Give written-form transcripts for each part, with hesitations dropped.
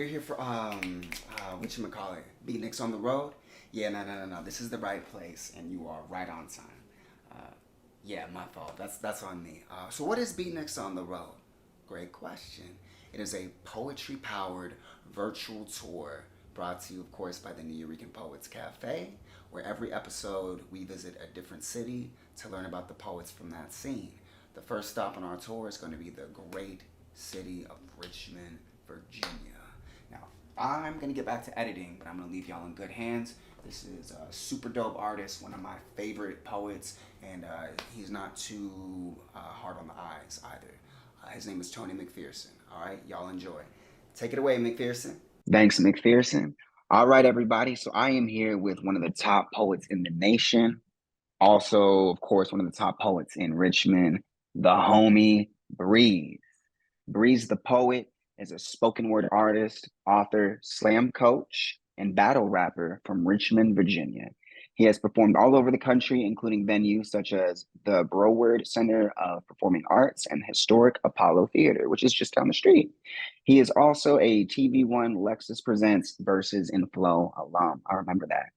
you're here for whatchamacallit, Beatnix on the road? Yeah, no. This is the right place, and you are right on time. Yeah, my fault. That's on me. So what is Beatnix on the road? Great question. It is a poetry-powered virtual tour brought to you, of course, by the Nuyorican Poets Cafe, where every episode we visit a different city to learn about the poets from that scene. The first stop on our tour is going to be the great city of Richmond, Virginia. Now, I'm going to get back to editing, but I'm going to leave y'all in good hands. This is a super dope artist, one of my favorite poets, and he's not too hard on the eyes either. His name is Tony McPherson. All right, y'all enjoy. Take it away, McPherson. Thanks, McPherson. All right, everybody. So I am here with one of the top poets in the nation. Also, of course, one of the top poets in Richmond, the homie Breeze. Breeze the poet is a spoken word artist, author, slam coach, and battle rapper from Richmond, Virginia. He has performed all over the country, including venues such as the Broward Center of Performing Arts and historic Apollo Theater, which is just down the street. He is also a TV1 Lexus Presents Verses in Flow alum. I remember that.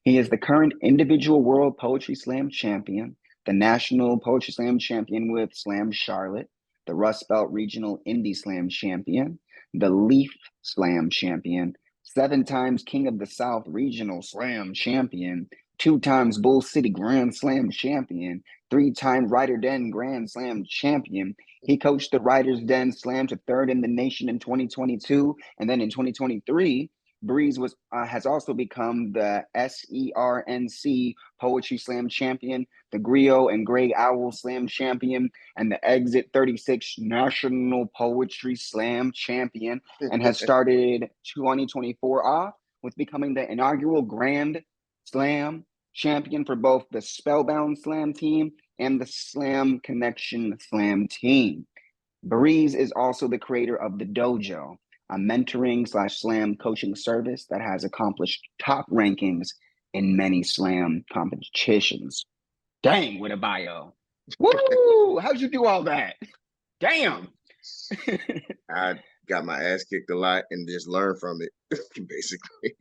He is the current individual world poetry slam champion, the national poetry slam champion with Slam Charlotte, the Rust Belt Regional Indie Slam champion, the Leaf Slam champion, 7 times King of the South Regional Slam champion, 2 times Bull City Grand Slam champion, 3-time Writer Den Grand Slam champion. He coached the Writers Den Slam to 3rd in the nation in 2022, and then in 2023, Breeze has also become the SERNC Poetry Slam champion, the Griot and Grey Owl Slam champion, and the Exit 36 National Poetry Slam champion, and has started 2024 off with becoming the inaugural Grand Slam champion for both the Spellbound Slam team and the Slam Connection Slam team. Breeze is also the creator of The Dojo, a mentoring/slam coaching service that has accomplished top rankings in many slam competitions. Dang, with a bio. Woo! How'd you do all that? Damn. I got my ass kicked a lot and just learned from it, basically.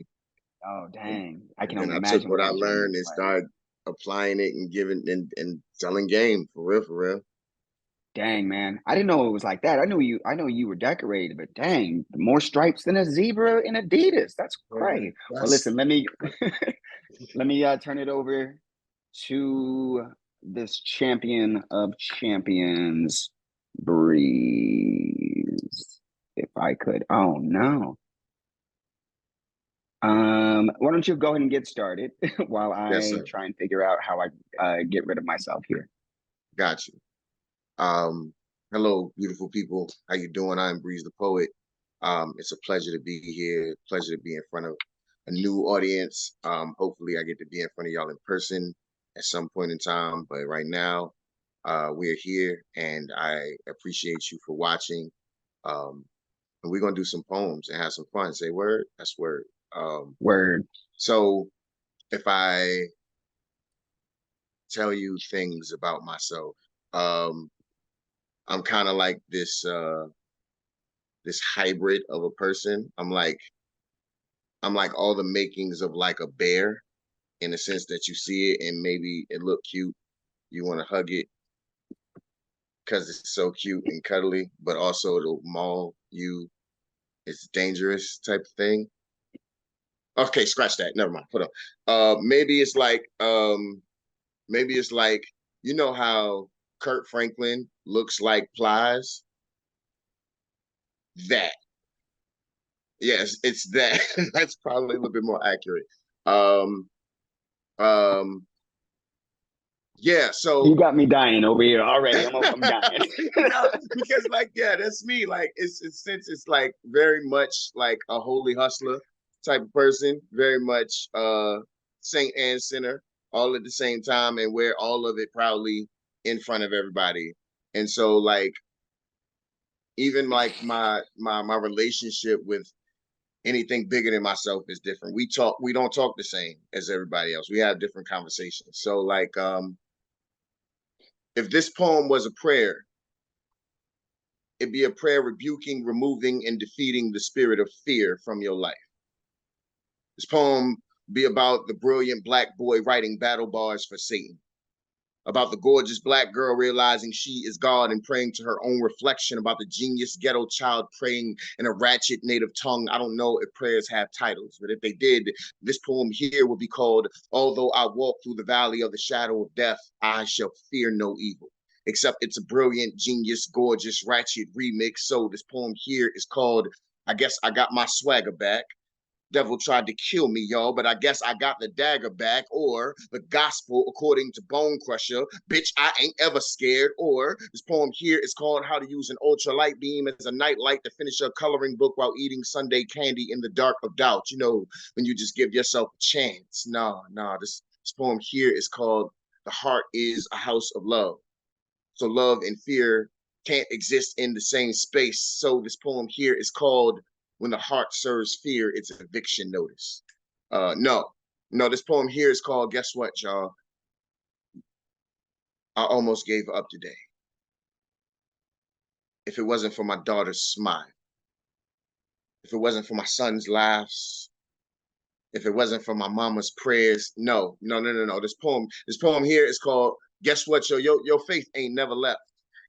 Oh, dang. I can And only I took imagine what I that journey learned was and like. started applying it and giving and selling game for real, for real. Dang, man. I didn't know it was like that. I know you were decorated, but dang, more stripes than a zebra in Adidas. That's great. Well, That's listen, let me let me turn it over to this champion of champions, Breeze. If I could. Oh no. Why don't you go ahead and get started while yes, I sir. try and figure out how I get rid of myself here. Got you. Um, Hello, beautiful people. How you doing? I'm Breeze the Poet. It's a pleasure to be here. Pleasure to be in front of a new audience. Hopefully I get to be in front of y'all in person at some point in time. But right now, we're here and I appreciate you for watching. Um, and we're gonna do some poems and have some fun. Say word, that's word. Word. So if I tell you things about myself, um, I'm kind of like this hybrid of a person. I'm like all the makings of like a bear in the sense that you see it and maybe it look cute. You want to hug it because it's so cute and cuddly, but also it'll maul you. It's dangerous type of thing. Okay, scratch that. Never mind. Put up. Maybe it's like you know how Kurt Franklin looks like Plies? That. Yes, it's that. That's probably a little bit more accurate. Um, um, yeah, You so got me dying over here already. I'm dying. because like yeah, that's me. Like it's since it's like very much like a holy hustler type of person, very much saint and sinner all at the same time and wear all of it proudly in front of everybody. And so like even like my relationship with anything bigger than myself is different. We don't talk the same as everybody else. We have different conversations. So like if this poem was a prayer, It be a prayer rebuking, removing, and defeating the spirit of fear from your life. This poem be about the brilliant black boy writing battle bars for Satan, about the gorgeous black girl realizing she is God and praying to her own reflection, about the genius ghetto child praying in a ratchet native tongue. I don't know if prayers have titles, but if they did, this poem here would be called, Although I Walk Through the Valley of the Shadow of Death, I Shall Fear No Evil. Except it's a brilliant, genius, gorgeous, ratchet remix. So this poem here is called, I Guess I Got My Swagger Back. Devil tried to kill me, y'all, but I guess I got the dagger back. Or the gospel according to Bone Crusher, bitch, I ain't ever scared. Or this poem here is called How to Use an Ultralight Beam as a Nightlight to Finish a Coloring Book While Eating Sunday Candy in the Dark of Doubt. You know, when you just give yourself a chance. This poem here is called The Heart is a House of Love. So love and fear can't exist in the same space. So this poem here is called When the Heart Serves Fear, It's an Eviction Notice. No, this poem here is called, guess what, y'all? I almost gave up today. If it wasn't for my daughter's smile, if it wasn't for my son's laughs, if it wasn't for my mama's prayers, no. This poem here is called, guess what, your faith ain't never left.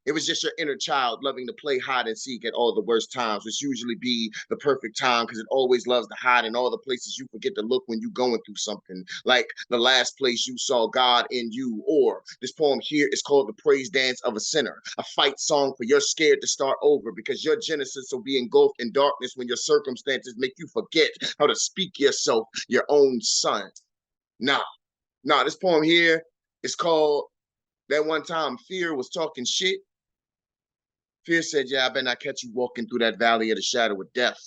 It was just your inner child loving to play hide and seek at all the worst times, which usually be the perfect time because it always loves to hide in all the places you forget to look when you're going through something, like the last place you saw God in you. Or this poem here is called The Praise Dance of a Sinner, a fight song for you're scared to start over because your genesis will be engulfed in darkness when your circumstances make you forget how to speak yourself, your own son. This poem here is called That One Time Fear Was Talking Shit. Fear said, yeah, I better not catch you walking through that valley of the shadow of death.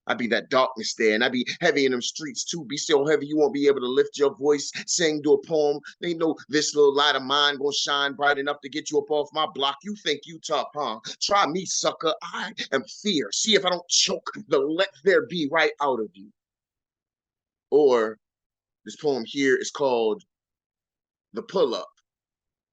I be that darkness there, and I be heavy in them streets too. Be so heavy you won't be able to lift your voice, sing to a poem. They know this little light of mine gonna shine bright enough to get you up off my block. You think you tough, huh? Try me, sucker. I am fear. See if I don't choke the let there be right out of you. Or this poem here is called The Pull Up.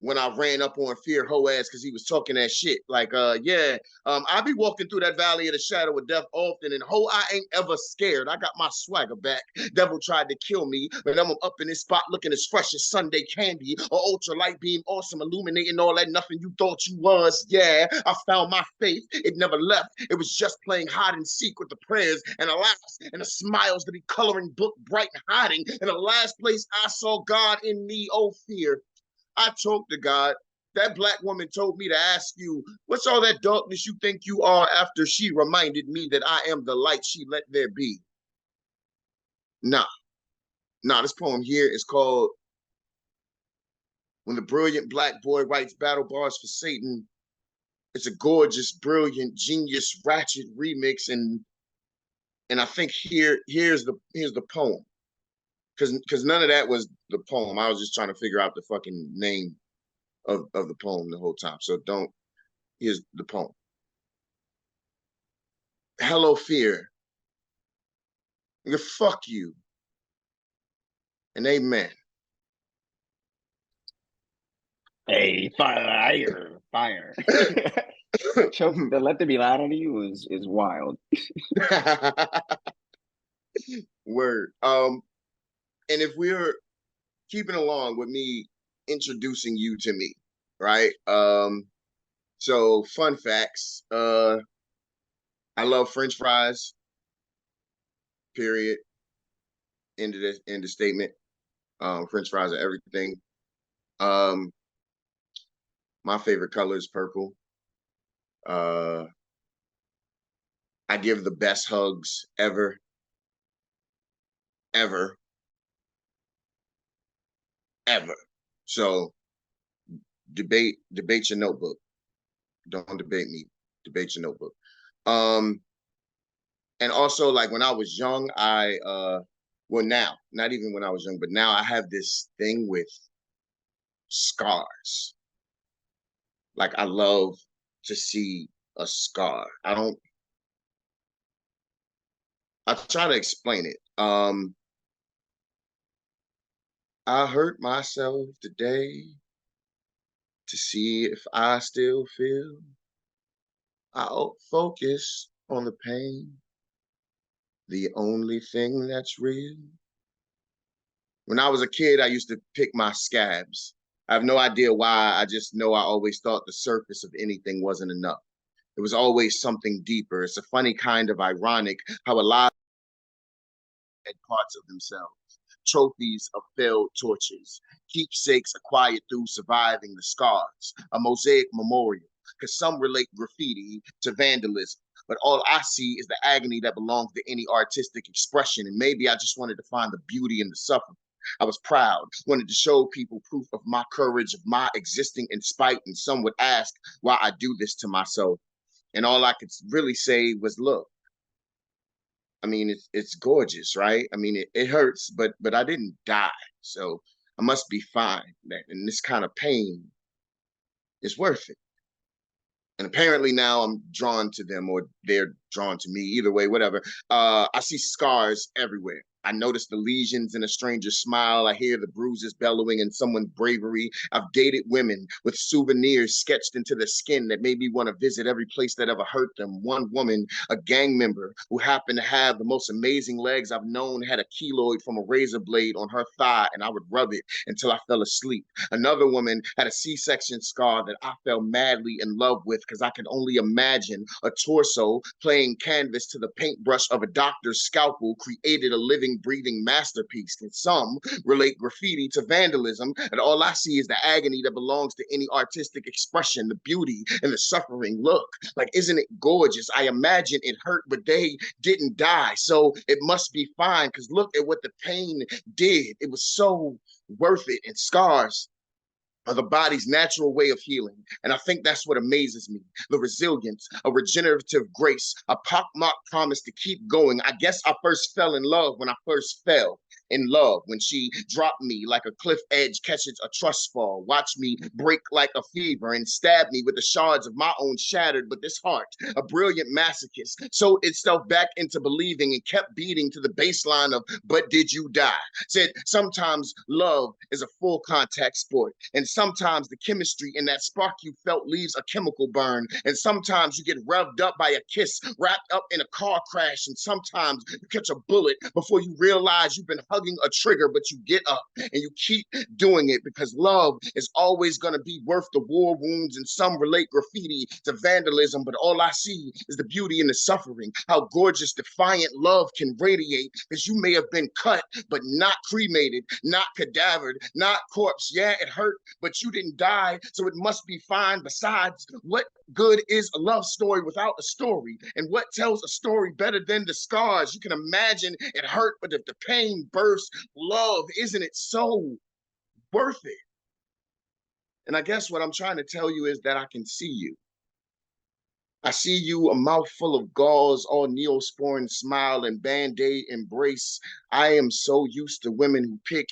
When I ran up on Fear Ho ass because he was talking that shit. Like, I be walking through that valley of the shadow of death often, and ho, I ain't ever scared. I got my swagger back. Devil tried to kill me, but I'm up in this spot looking as fresh as Sunday candy, or ultra light beam, awesome, illuminating all that nothing you thought you was. Yeah, I found my faith. It never left. It was just playing hide and seek with the prayers and the laughs and the smiles to be coloring book bright and hiding. And the last place I saw God in me, oh fear. I talked to God. That black woman told me to ask you, what's all that darkness you think you are after she reminded me that I am the light she let there be? Nah, this poem here is called When the Brilliant Black Boy Writes Battle Bars for Satan. It's a gorgeous, brilliant, genius, ratchet remix. And I think here's the poem. Because none of that was the poem. I was just trying to figure out the fucking name of the poem the whole time. So here's the poem. Hello, fear. Nigga, fuck you. And amen. Hey, fire. Choke the let there be loud on you is wild. Word. And if we're keeping along with me introducing you to me, right? So fun facts. I love French fries. Period. End of statement. French fries are everything. My favorite color is purple. I give the best hugs ever. So debate your notebook. Don't debate me. Debate your notebook. And also, like, when I was young, now, not even when I was young, but now I have this thing with scars. Like, I love to see a scar. I try to explain it. I hurt myself today to see if I still feel. I'll focus on the pain, the only thing that's real. When I was a kid, I used to pick my scabs. I have no idea why. I just know I always thought the surface of anything wasn't enough. There was always something deeper. It's a funny kind of ironic how a lot of parts of themselves, trophies of failed tortures, keepsakes acquired through surviving the scars, a mosaic memorial, because some relate graffiti to vandalism. But all I see is the agony that belongs to any artistic expression. And maybe I just wanted to find the beauty in the suffering. I was proud, wanted to show people proof of my courage, of my existing in spite. And some would ask why I do this to myself. And all I could really say was, look, I mean, it's gorgeous, right? I mean, it hurts, but I didn't die, so I must be fine. And this kind of pain is worth it. And apparently now I'm drawn to them, or they're drawn to me. Either way, whatever. I see scars everywhere. I notice the lesions in a stranger's smile. I hear the bruises bellowing in someone's bravery. I've dated women with souvenirs sketched into their skin that made me want to visit every place that ever hurt them. One woman, a gang member who happened to have the most amazing legs I've known, had a keloid from a razor blade on her thigh, and I would rub it until I fell asleep. Another woman had a C-section scar that I fell madly in love with because I could only imagine a torso playing canvas to the paintbrush of a doctor's scalpel created a living, breathing masterpiece. And some relate graffiti to vandalism, and all I see is the agony that belongs to any artistic expression, the beauty and the suffering. Look, like, isn't it gorgeous? I imagine it hurt, but they didn't die, so it must be fine, because look at what the pain did. It was so worth it. And scars are the body's natural way of healing. And I think that's what amazes me. The resilience, a regenerative grace, a pockmarked promise to keep going. I guess I first fell in love when I first fell in love, when she dropped me like a cliff edge catches a trust fall, watched me break like a fever, and stabbed me with the shards of my own shattered. But this heart, a brilliant masochist, sewed itself back into believing and kept beating to the baseline of, but did you die? Said sometimes love is a full contact sport, and sometimes the chemistry in that spark you felt leaves a chemical burn, and sometimes you get revved up by a kiss wrapped up in a car crash, and sometimes you catch a bullet before you realize you've been hugging a trigger. But you get up and you keep doing it, because love is always going to be worth the war wounds. And some relate graffiti to vandalism, but all I see is the beauty in the suffering, how gorgeous defiant love can radiate, because you may have been cut but not cremated, not cadavered, not corpse. Yeah, it hurt, but you didn't die, so it must be fine. Besides, what good is a love story without a story? And what tells a story better than the scars? You can imagine it hurt, but if the pain bursts, love, isn't it so worth it? And I guess what I'm trying to tell you is that I can see you. I see you, a mouthful of gauze, all neosporin smile and band-aid embrace. I am so used to women who pick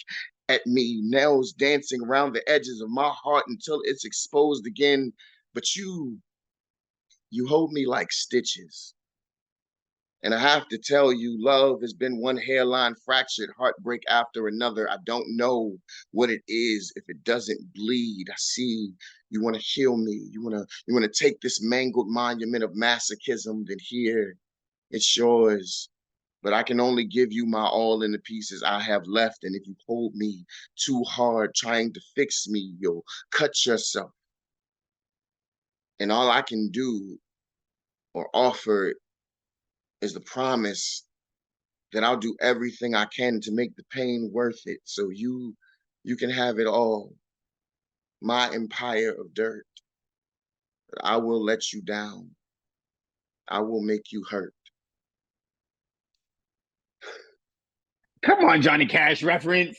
at me, nails dancing around the edges of my heart until it's exposed again. But you hold me like stitches. And I have to tell you, love has been one hairline fractured, heartbreak after another. I don't know what it is if it doesn't bleed. I see you want to heal me. You want to take this mangled monument of masochism, then here it's yours. But I can only give you my all in the pieces I have left. And if you hold me too hard trying to fix me, you'll cut yourself. And all I can do or offer is the promise that I'll do everything I can to make the pain worth it, so you can have it all. My empire of dirt. But I will let you down. I will make you hurt. Come on, Johnny Cash reference.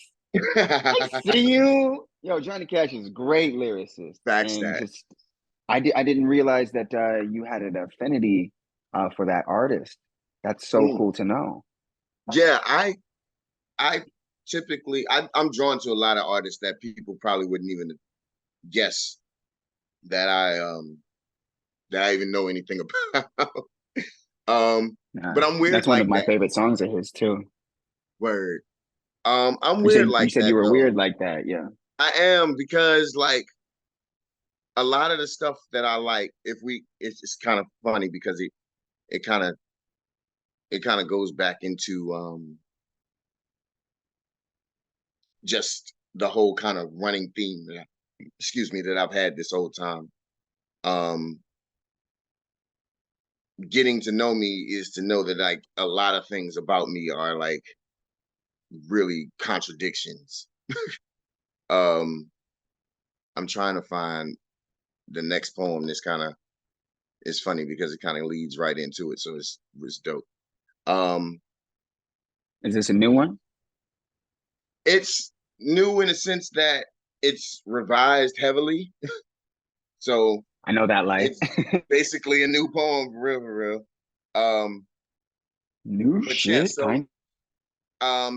I see you. Yo, Johnny Cash is a great lyricist. Facts And that. just I didn't realize that you had an affinity for that artist. That's so cool to know. Yeah, I typically I'm drawn to a lot of artists that people probably wouldn't even guess that I even know anything about. But I'm weird That's one like of my that. favorite songs of his too. Word. I'm You weird said like you said that you were though. weird like that, yeah. I am, because like a lot of the stuff that I like, it's kind of funny because it kind of it kind of goes back into just the whole kind of running theme that excuse me, that I've had this whole time. Um, Getting to know me is to know that like a lot of things about me are like really contradictions. Um, I'm trying to find the next poem. This kind of is funny because it kind of leads right into it, so it's dope. Um, Is this a new one? it's new in a sense that it's revised heavily, so I know that life. it's basically a new poem for real. Um, New but yeah, shit, so kind.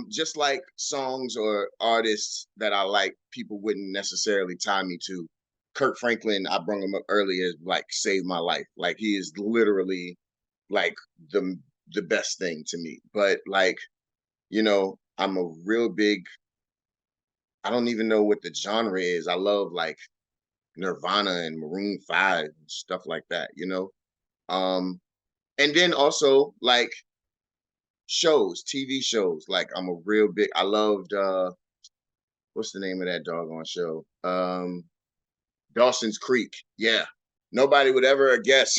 just like songs or artists that I like, people wouldn't necessarily tie me to. Kirk Franklin, I brought him up earlier, like saved my life. Like he is literally like the best thing to me. But like, I'm a real big, I don't even know what the genre is. I love like Nirvana and Maroon 5 and stuff like that. Um, and then also like shows, TV shows. Like I'm a real big, I loved what's the name of that doggone show? Dawson's Creek. Yeah. Nobody would ever guess.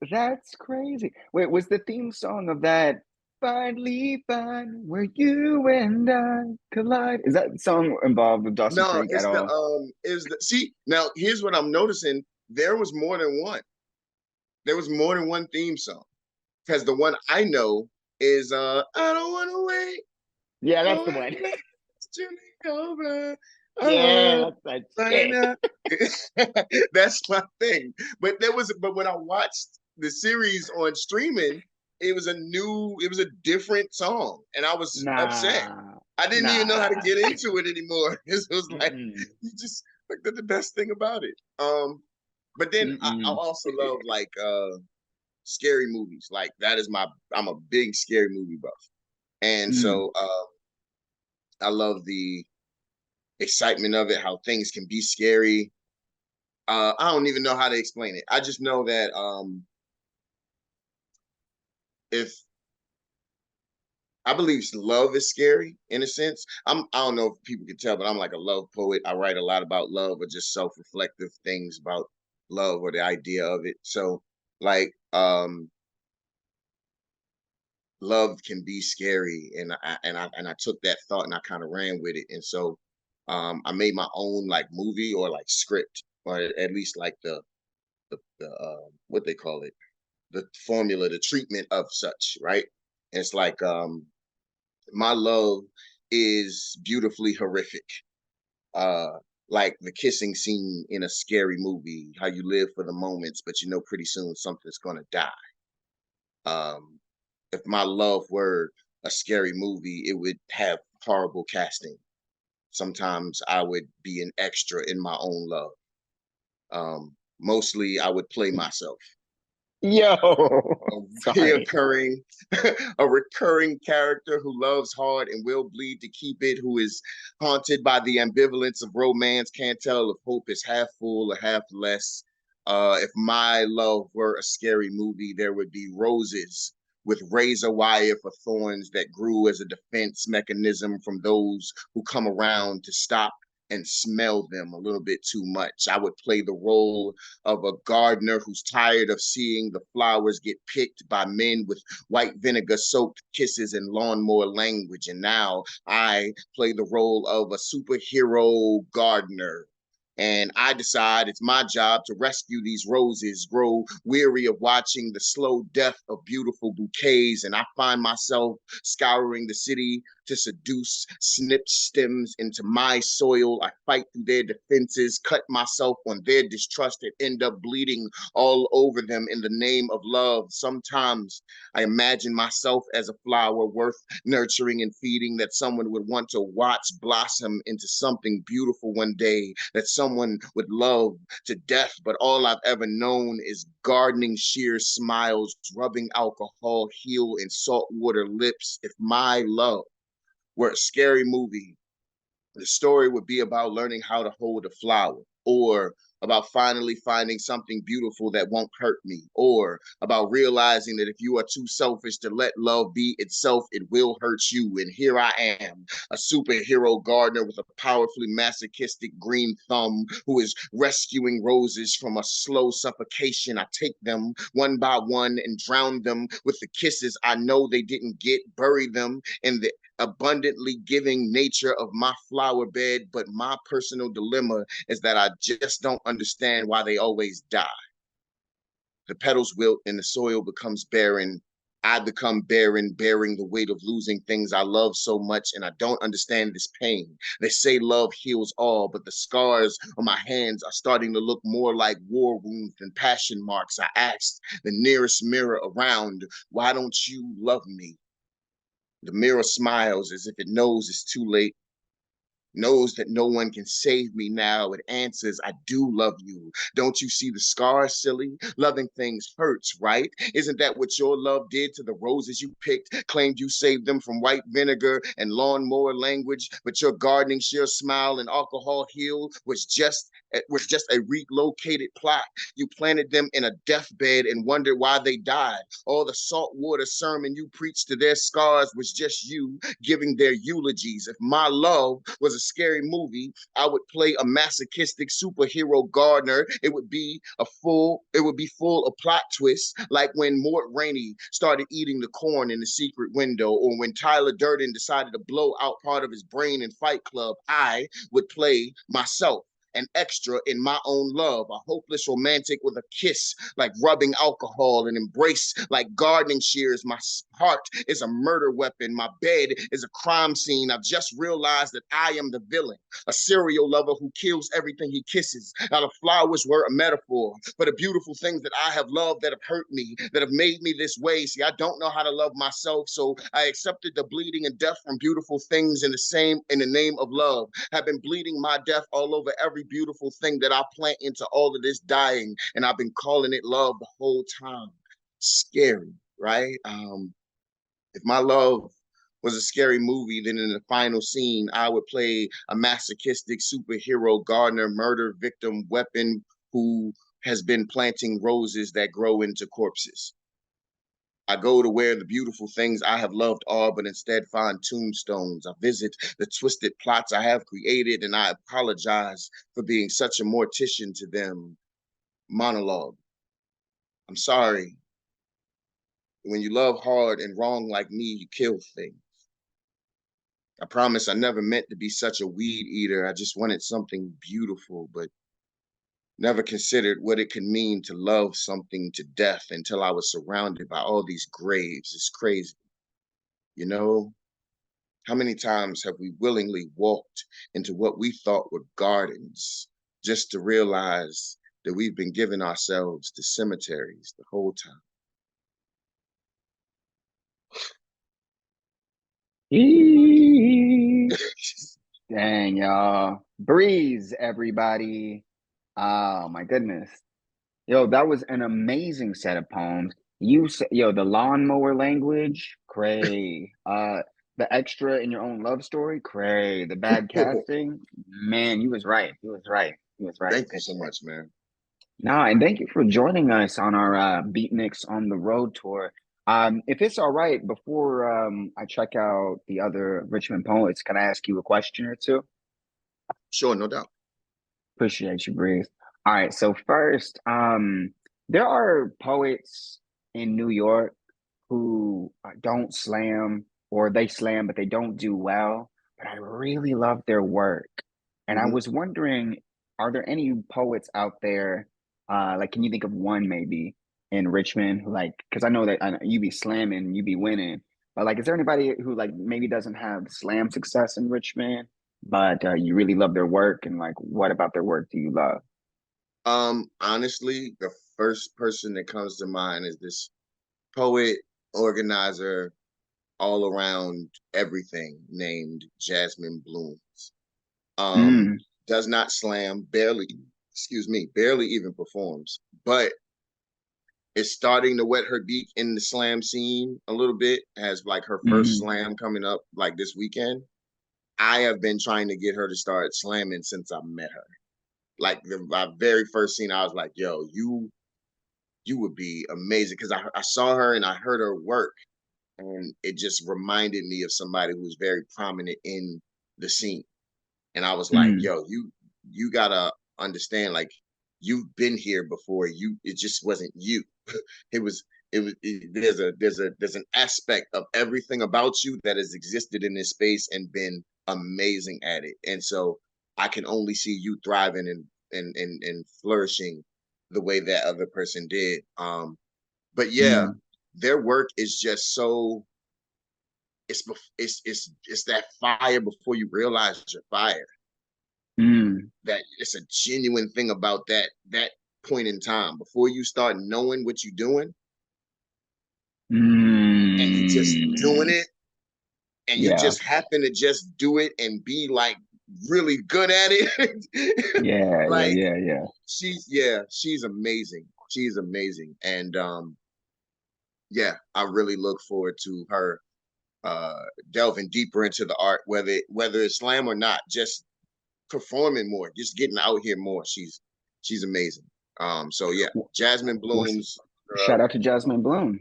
That's crazy. Wait, was the theme song of that Finally Find Where You and I Collide? Is that song involved with Dawson No, Creek at it's the all? see, now here's what I'm noticing. There was more than one. There was more than one theme song. Because the one I know is I don't wanna wait. Yeah, that's the Oh, one. it's Julie over. I Yeah, want that's right it. now. That's my thing. But when I watched the series on streaming, it was a different song, and I was upset. Nah, I didn't even know how to nah. get into it anymore. It was like Mm-mm, you just like the best thing about it. But then I mm-mm, also love like scary movies. Like that is I'm a big scary movie buff, and mm. so I love the excitement of it, how things can be scary. I don't even know how to explain it. I just know that if I believe love is scary in a sense. I don't know if people can tell, but I'm like a love poet. I write a lot about love or just self-reflective things about love or the idea of it. So like love can be scary, and I took that thought and I kind of ran with it. And so I made my own like movie or like script, or at least like the what they call it, the formula, the treatment of such, right? And it's like my love is beautifully horrific. Uh like the kissing scene in a scary movie, how you live for the moments, but you know pretty soon something's gonna die. If my love were a scary movie, it would have horrible casting. Sometimes I would be an extra in my own love. Mostly I would play myself. Yo, A sorry. reoccurring, a recurring character who loves hard and will bleed to keep it, who is haunted by the ambivalence of romance, can't tell if hope is half full or half less. If my love were a scary movie, there would be roses with razor wire for thorns that grew as a defense mechanism from those who come around to stop and smell them a little bit too much. I would play the role of a gardener who's tired of seeing the flowers get picked by men with white vinegar soaked kisses and lawnmower language. And now I play the role of a superhero gardener. And I decide it's my job to rescue these roses, grow weary of watching the slow death of beautiful bouquets. And I find myself scouring the city to seduce snipped stems into my soil. I fight through their defenses, cut myself on their distrust, and end up bleeding all over them in the name of love. Sometimes I imagine myself as a flower worth nurturing and feeding, that someone would want to watch blossom into something beautiful one day, that someone would love to death. But all I've ever known is gardening sheer smiles, rubbing alcohol heel and saltwater lips. If my love were a scary movie, The story would be about learning how to hold a flower, or about finally finding something beautiful that won't hurt me, or about realizing that if you are too selfish to let love be itself, it will hurt you. And here I am, a superhero gardener with a powerfully masochistic green thumb who is rescuing roses from a slow suffocation. I take them one by one and drown them with the kisses I know they didn't get, bury them in the abundantly giving nature of my flower bed. But my personal dilemma is that I just don't understand why they always die. The petals wilt and the soil becomes barren. I become barren, bearing the weight of losing things I love so much, and I don't understand this pain. They say love heals all, but the scars on my hands are starting to look more like war wounds than passion marks. I asked the nearest mirror around, why don't you love me? The mirror smiles as if it knows it's too late, knows that no one can save me now. It answers, I do love you. Don't you see the scars, silly? Loving things hurts, right? Isn't that what your love did to the roses you picked? Claimed you saved them from white vinegar and lawnmower language, but your gardening sheer smile and alcohol heel was just a relocated plot. You planted them in a deathbed and wondered why they died. All the saltwater sermon you preached to their scars was just you giving their eulogies. If my love was a scary movie, I would play a masochistic superhero gardener. It would be full of plot twists, like when Mort Rainey started eating the corn in the secret window, or when Tyler Durden decided to blow out part of his brain in Fight Club. I would play myself, an extra in my own love, a hopeless romantic with a kiss like rubbing alcohol, and embrace like gardening shears. My heart is a murder weapon. My bed is a crime scene. I've just realized that I am the villain, a serial lover who kills everything he kisses. Now the flowers were a metaphor for the beautiful things that I have loved that have hurt me, that have made me this way. See, I don't know how to love myself, so I accepted the bleeding and death from beautiful things in the name of love. Have been bleeding my death all over every beautiful thing that I plant into all of this dying, and I've been calling it love the whole time. Scary, right? If my love was a scary movie, then in the final scene, I would play a masochistic superhero gardener, murder victim, weapon who has been planting roses that grow into corpses. I go to where the beautiful things I have loved are, but instead find tombstones. I visit the twisted plots I have created, and I apologize for being such a mortician to them. Monologue. I'm sorry. When you love hard and wrong like me, you kill things. I promise I never meant to be such a weed eater. I just wanted something beautiful, but never considered what it could mean to love something to death until I was surrounded by all these graves. It's crazy. You know, how many times have we willingly walked into what we thought were gardens just to realize that we've been giving ourselves to cemeteries the whole time? Dang, y'all. Breeze, everybody. Oh my goodness. Yo, that was an amazing set of poems. You said, yo, the lawnmower language, cray. The extra in your own love story, cray. The bad casting, man, you was right. You was right. You was right. Thank you Good so shit. much, man. No, and thank you for joining us on our Beatniks on the Road tour. If it's all right, before I check out the other Richmond poets, can I ask you a question or two? Sure, no doubt. Appreciate you, Breeze. All right, so first, there are poets in New York who don't slam, or they slam, but they don't do well. But I really love their work. And I Mhm. was wondering, are there any poets out there, like, can you think of one maybe in Richmond who, like, because I know that you be slamming, you be winning, but like, is there anybody who like maybe doesn't have slam success in Richmond, but you really love their work, and like, what about their work do you love? Honestly, the first person that comes to mind is this poet, organizer, all around everything named Jasmine Blooms. Um, Mm, does not slam, barely, excuse me, barely even performs, but is starting to wet her beak in the slam scene a little bit. Has like her first mm, slam coming up like this weekend. I have been trying to get her to start slamming since I met her. Like my very first scene, I was like, "Yo, you would be amazing," because I saw her and I heard her work, and it just reminded me of somebody who was very prominent in the scene. And I was like, Mm, "Yo, you gotta understand, like you've been here before. It just wasn't you. it was there's an aspect of everything about you that has existed in this space and been amazing at it. And so I can only see you thriving and flourishing the way that other person did. But yeah, mm, their work is just so it's that fire before you realize you're fire. mm, That it's a genuine thing about that point in time before you start knowing what you're doing and you just doing mm. it and you Yeah, just happen to just do it and be like really good at it. yeah, yeah, Like yeah, yeah. she's amazing. She's amazing. And yeah, I really look forward to her delving deeper into the art, whether it's slam or not, just performing more, just getting out here more. She's amazing. So yeah, W- Jasmine Well, Bloom's shout out to Jasmine Bloom.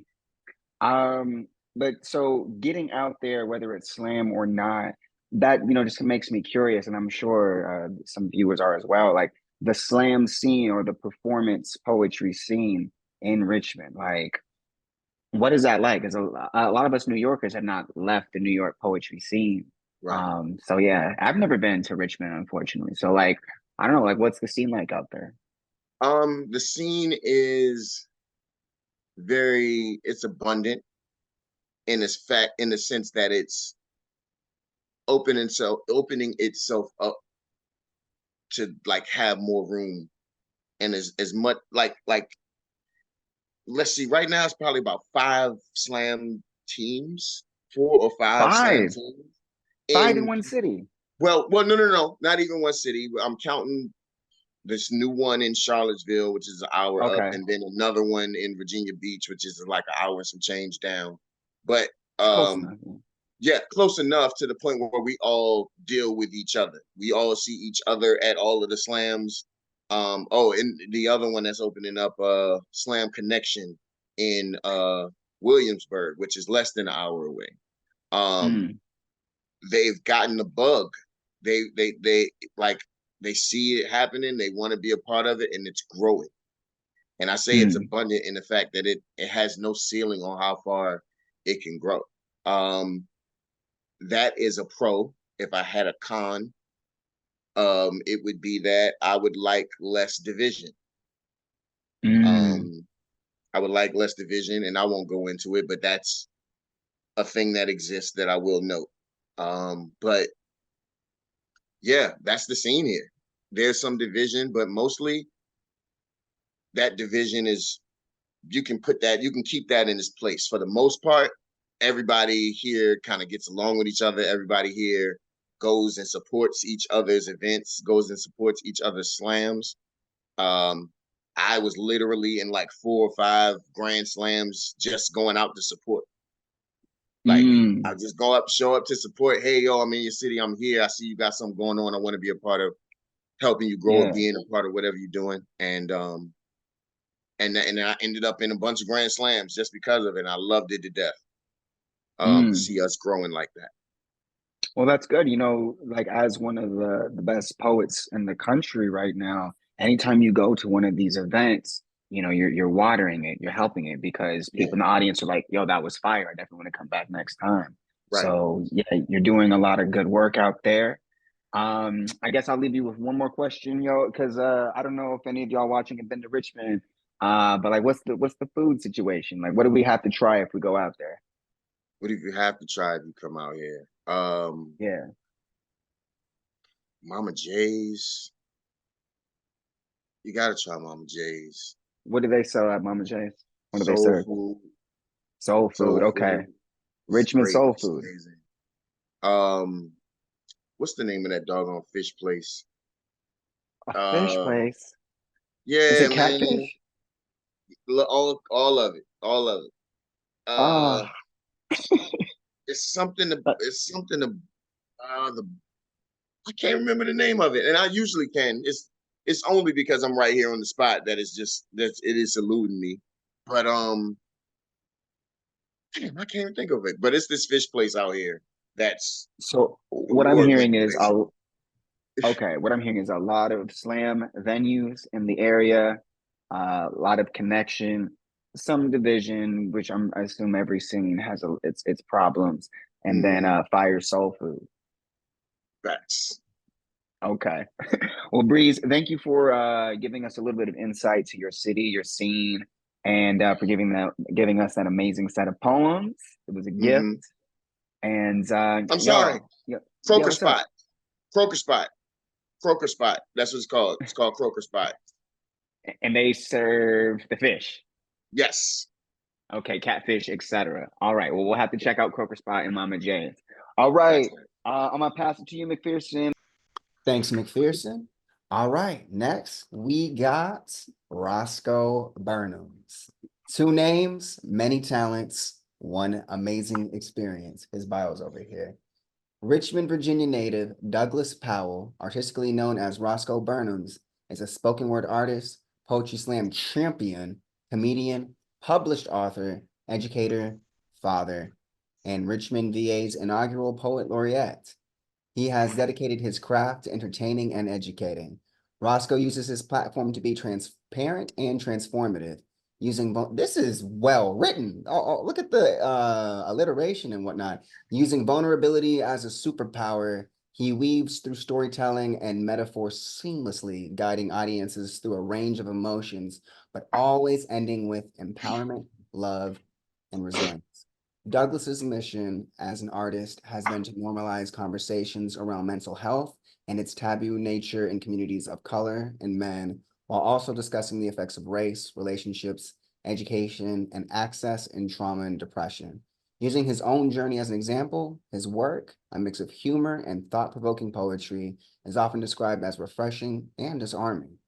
Um, but so getting out there, whether it's slam or not, that just makes me curious, and I'm sure some viewers are as well. Like the slam scene or the performance poetry scene in Richmond, like what is that like? Because a lot of us New Yorkers have not left the New York poetry scene. right. So yeah, I've never been to Richmond, unfortunately. So like, I don't know, like what's the scene like out there? The scene is it's abundant in the sense that it's opening itself up to like have more room and as much like let's see, right now it's probably about five slam teams, 4 or 5 slam Five, teams five in in one city. no, not even one city. I'm counting this new one in Charlottesville, which is an hour up, Okay, and then another one in Virginia Beach, which is like an hour and some change down. But it's close enough. yeah, close enough to the point where we all deal with each other. We all see each other at all of the slams. Oh, and the other one that's opening up Slam Connection in Williamsburg, which is less than an hour away. Um, Mm, they've gotten the bug. They like they see it happening, they want to be a part of it, and it's growing. And I say it's mm, abundant in the fact that it has no ceiling on how far it can grow. Um, that is a pro. If I had a con, it would be that I would like less division. mm, Um, I would like less division, and I won't go into it, but that's a thing that exists that I will note. But yeah, that's the scene here. There's some division, but mostly that division is you can keep that in its place. For the most part, everybody here kind of gets along with each other. Everybody here goes and supports each other's events, goes and supports each other's slams. Um, I was literally in like 4 or 5 grand slams just going out to support. Like I mm. just go up, show up to support. Hey, yo, I'm in your city. I'm here. I see you got something going on. I want to be a part of helping you grow or Yeah. being a part of whatever you're doing. And I ended up in a bunch of grand slams just because of it. And I loved it to death. To Mm. see us growing like that. Well, that's good. Like as one of the best poets in the country right now, anytime you go to one of these events, you're watering it, you're helping it because Yeah, people in the audience are like, yo, that was fire. I definitely want to come back next time. right. So yeah, you're doing a lot of good work out there. I guess I'll leave you with one more question, yo, because I don't know if any of y'all watching have been to Richmond. But like what's the food situation? Like what do we have to try if we go out there? What if you have to try if you come out here? Yeah. Mama J's. You gotta try Mama J's. What do they sell at Mama J's? What do they Soul serve? food. Soul food. Soul Okay. food. It's Richmond great. soul It's food. amazing. Um, what's the name of that doggone fish place? A fish Uh, place. Is yeah, it man. catfish? All of it. All of it. Ah, Uh, it's something to. uh, It's something to. The I can't remember the name of it, and I usually can. It's only because I'm right here on the spot that it is eluding me. But damn, I can't even think of it. But it's this fish place out here that's So what I'm award hearing winning, is basically. okay. What I'm hearing is a lot of slam venues in the area, a lot of connection, some division, which I assume every scene has its problems, and then Mm, fire soul food. facts. Okay. Well, Breeze, thank you for giving us a little bit of insight to your city, your scene, and for giving us that amazing set of poems. It was a gift. Hmm. And I'm sorry. yo, yeah, yeah, Croaker what's up? Spot. Croaker Spot. Croaker Spot. That's what it's called. It's called Croaker Spot. And they serve the fish. Yes. Okay, catfish, etc. All right. Well, we'll have to check out Croaker Spot and Mama J's. All Facts. right. I'm gonna pass it to you, McPherson. Thanks, McPherson. All right, next we got Roscoe Burnhams. Two names, many talents, one amazing experience. His bio's over here. Richmond, Virginia native Douglas Powell, artistically known as Roscoe Burnhams, is a spoken word artist, poetry slam champion, comedian, published author, educator, father, and Richmond VA's inaugural poet laureate. He has dedicated his craft to entertaining and educating. Roscoe uses his platform to be transparent and transformative. This is well written. Look at the alliteration and whatnot. Using vulnerability as a superpower, he weaves through storytelling and metaphor seamlessly, guiding audiences through a range of emotions, but always ending with empowerment, love, and resilience. Douglas's mission as an artist has been to normalize conversations around mental health and its taboo nature in communities of color and men, while also discussing the effects of race, relationships, education, and access in trauma and depression. Using his own journey as an example, his work, a mix of humor and thought-provoking poetry, is often described as refreshing and disarming.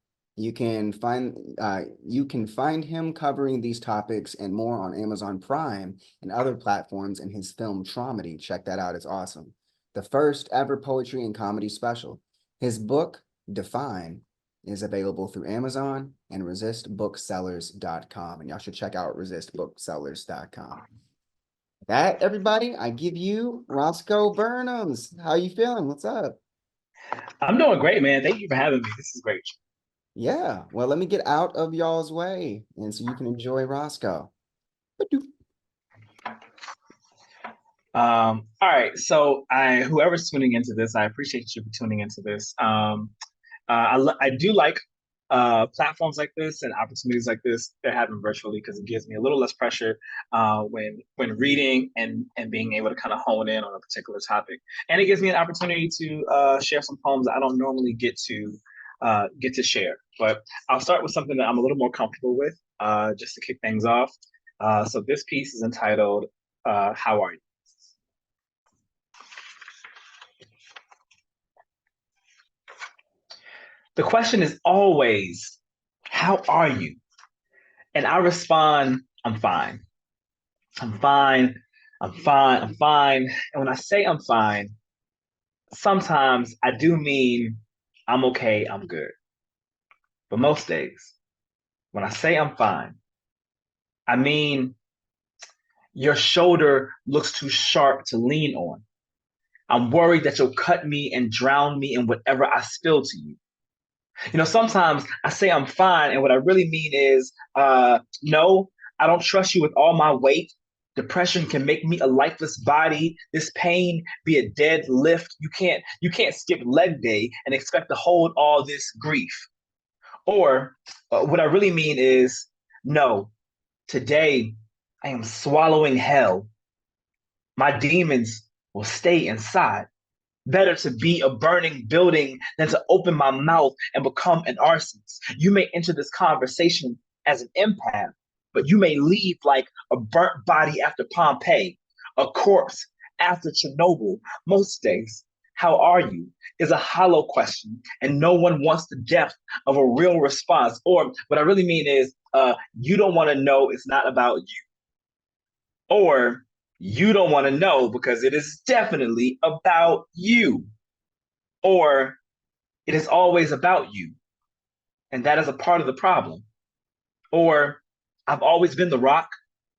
You can find him covering these topics and more on Amazon Prime and other platforms in his film Traumedy. Check that out, it's awesome. The first ever poetry and comedy special. His book, Define, is available through Amazon and resistbooksellers.com. And y'all should check out resistbooksellers.com. That, everybody, I give you Roscoe Burnhams. How you feeling? What's up? I'm doing great, man. Thank you for having me. This is great. Yeah, well, let me get out of y'all's way and so you can enjoy Roscoe. All right. So whoever's tuning into this, I appreciate you for tuning into this. I do like platforms like this and opportunities like this that happen virtually because it gives me a little less pressure when reading and being able to kind of hone in on a particular topic. And it gives me an opportunity to share some poems that I don't normally get to share. But I'll start with something that I'm a little more comfortable with, just to kick things off. So this piece is entitled "How Are You?" The question is always, "How are you?" And I respond, "I'm fine. I'm fine. I'm fine. I'm fine." And when I say I'm fine, sometimes I do mean I'm okay, I'm good. But most days, when I say I'm fine, I mean your shoulder looks too sharp to lean on. I'm worried that you'll cut me and drown me in whatever I spill to you. Sometimes I say I'm fine, and what I really mean is, no, I don't trust you with all my weight. Depression can make me a lifeless body. This pain be a dead lift. You can't skip leg day and expect to hold all this grief. Or what I really mean is, no, today I am swallowing hell. My demons will stay inside. Better to be a burning building than to open my mouth and become an arsonist. You may enter this conversation as an empath, but you may leave like a burnt body after Pompeii, a corpse after Chernobyl. Most days, how are you? Is a hollow question, and no one wants the depth of a real response. Or what I really mean is, you don't want to know, it's not about you. Or you don't want to know because it is definitely about you. Or it is always about you, and that is a part of the problem. Or I've always been the rock,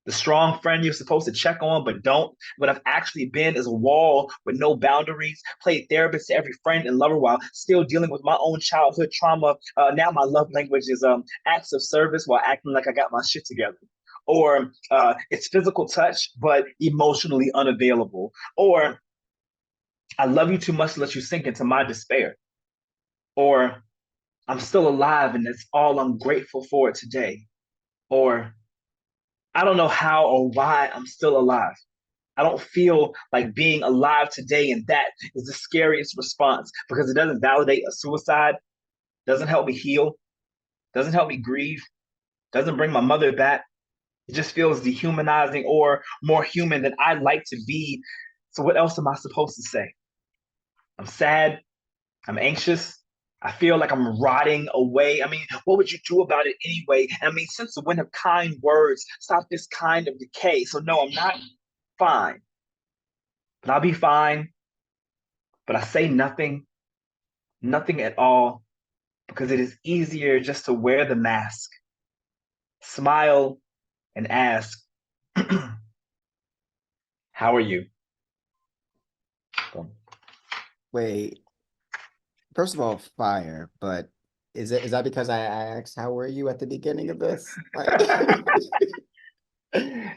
the strong friend you're supposed to check on, but don't. What I've actually been is a wall with no boundaries, played therapist to every friend and lover while still dealing with my own childhood trauma. Now my love language is acts of service while acting like I got my shit together. Or it's physical touch, but emotionally unavailable. Or I love you too much to let you sink into my despair. Or I'm still alive and that's all I'm grateful for today. Or I don't know how or why I'm still alive. I don't feel like being alive today, and that is the scariest response because it doesn't validate a suicide, doesn't help me heal, doesn't help me grieve, doesn't bring my mother back. It just feels dehumanizing or more human than I'd like to be. So what else am I supposed to say? I'm sad. I'm anxious. I feel like I'm rotting away. I mean, what would you do about it anyway? I mean, since the wind of kind words stop this kind of decay. So no, I'm not fine, but I'll be fine. But I say nothing, nothing at all, because it is easier just to wear the mask, smile, and ask, how are you? Wait, first of all, fire, but is that because I asked how were you at the beginning of this? Like,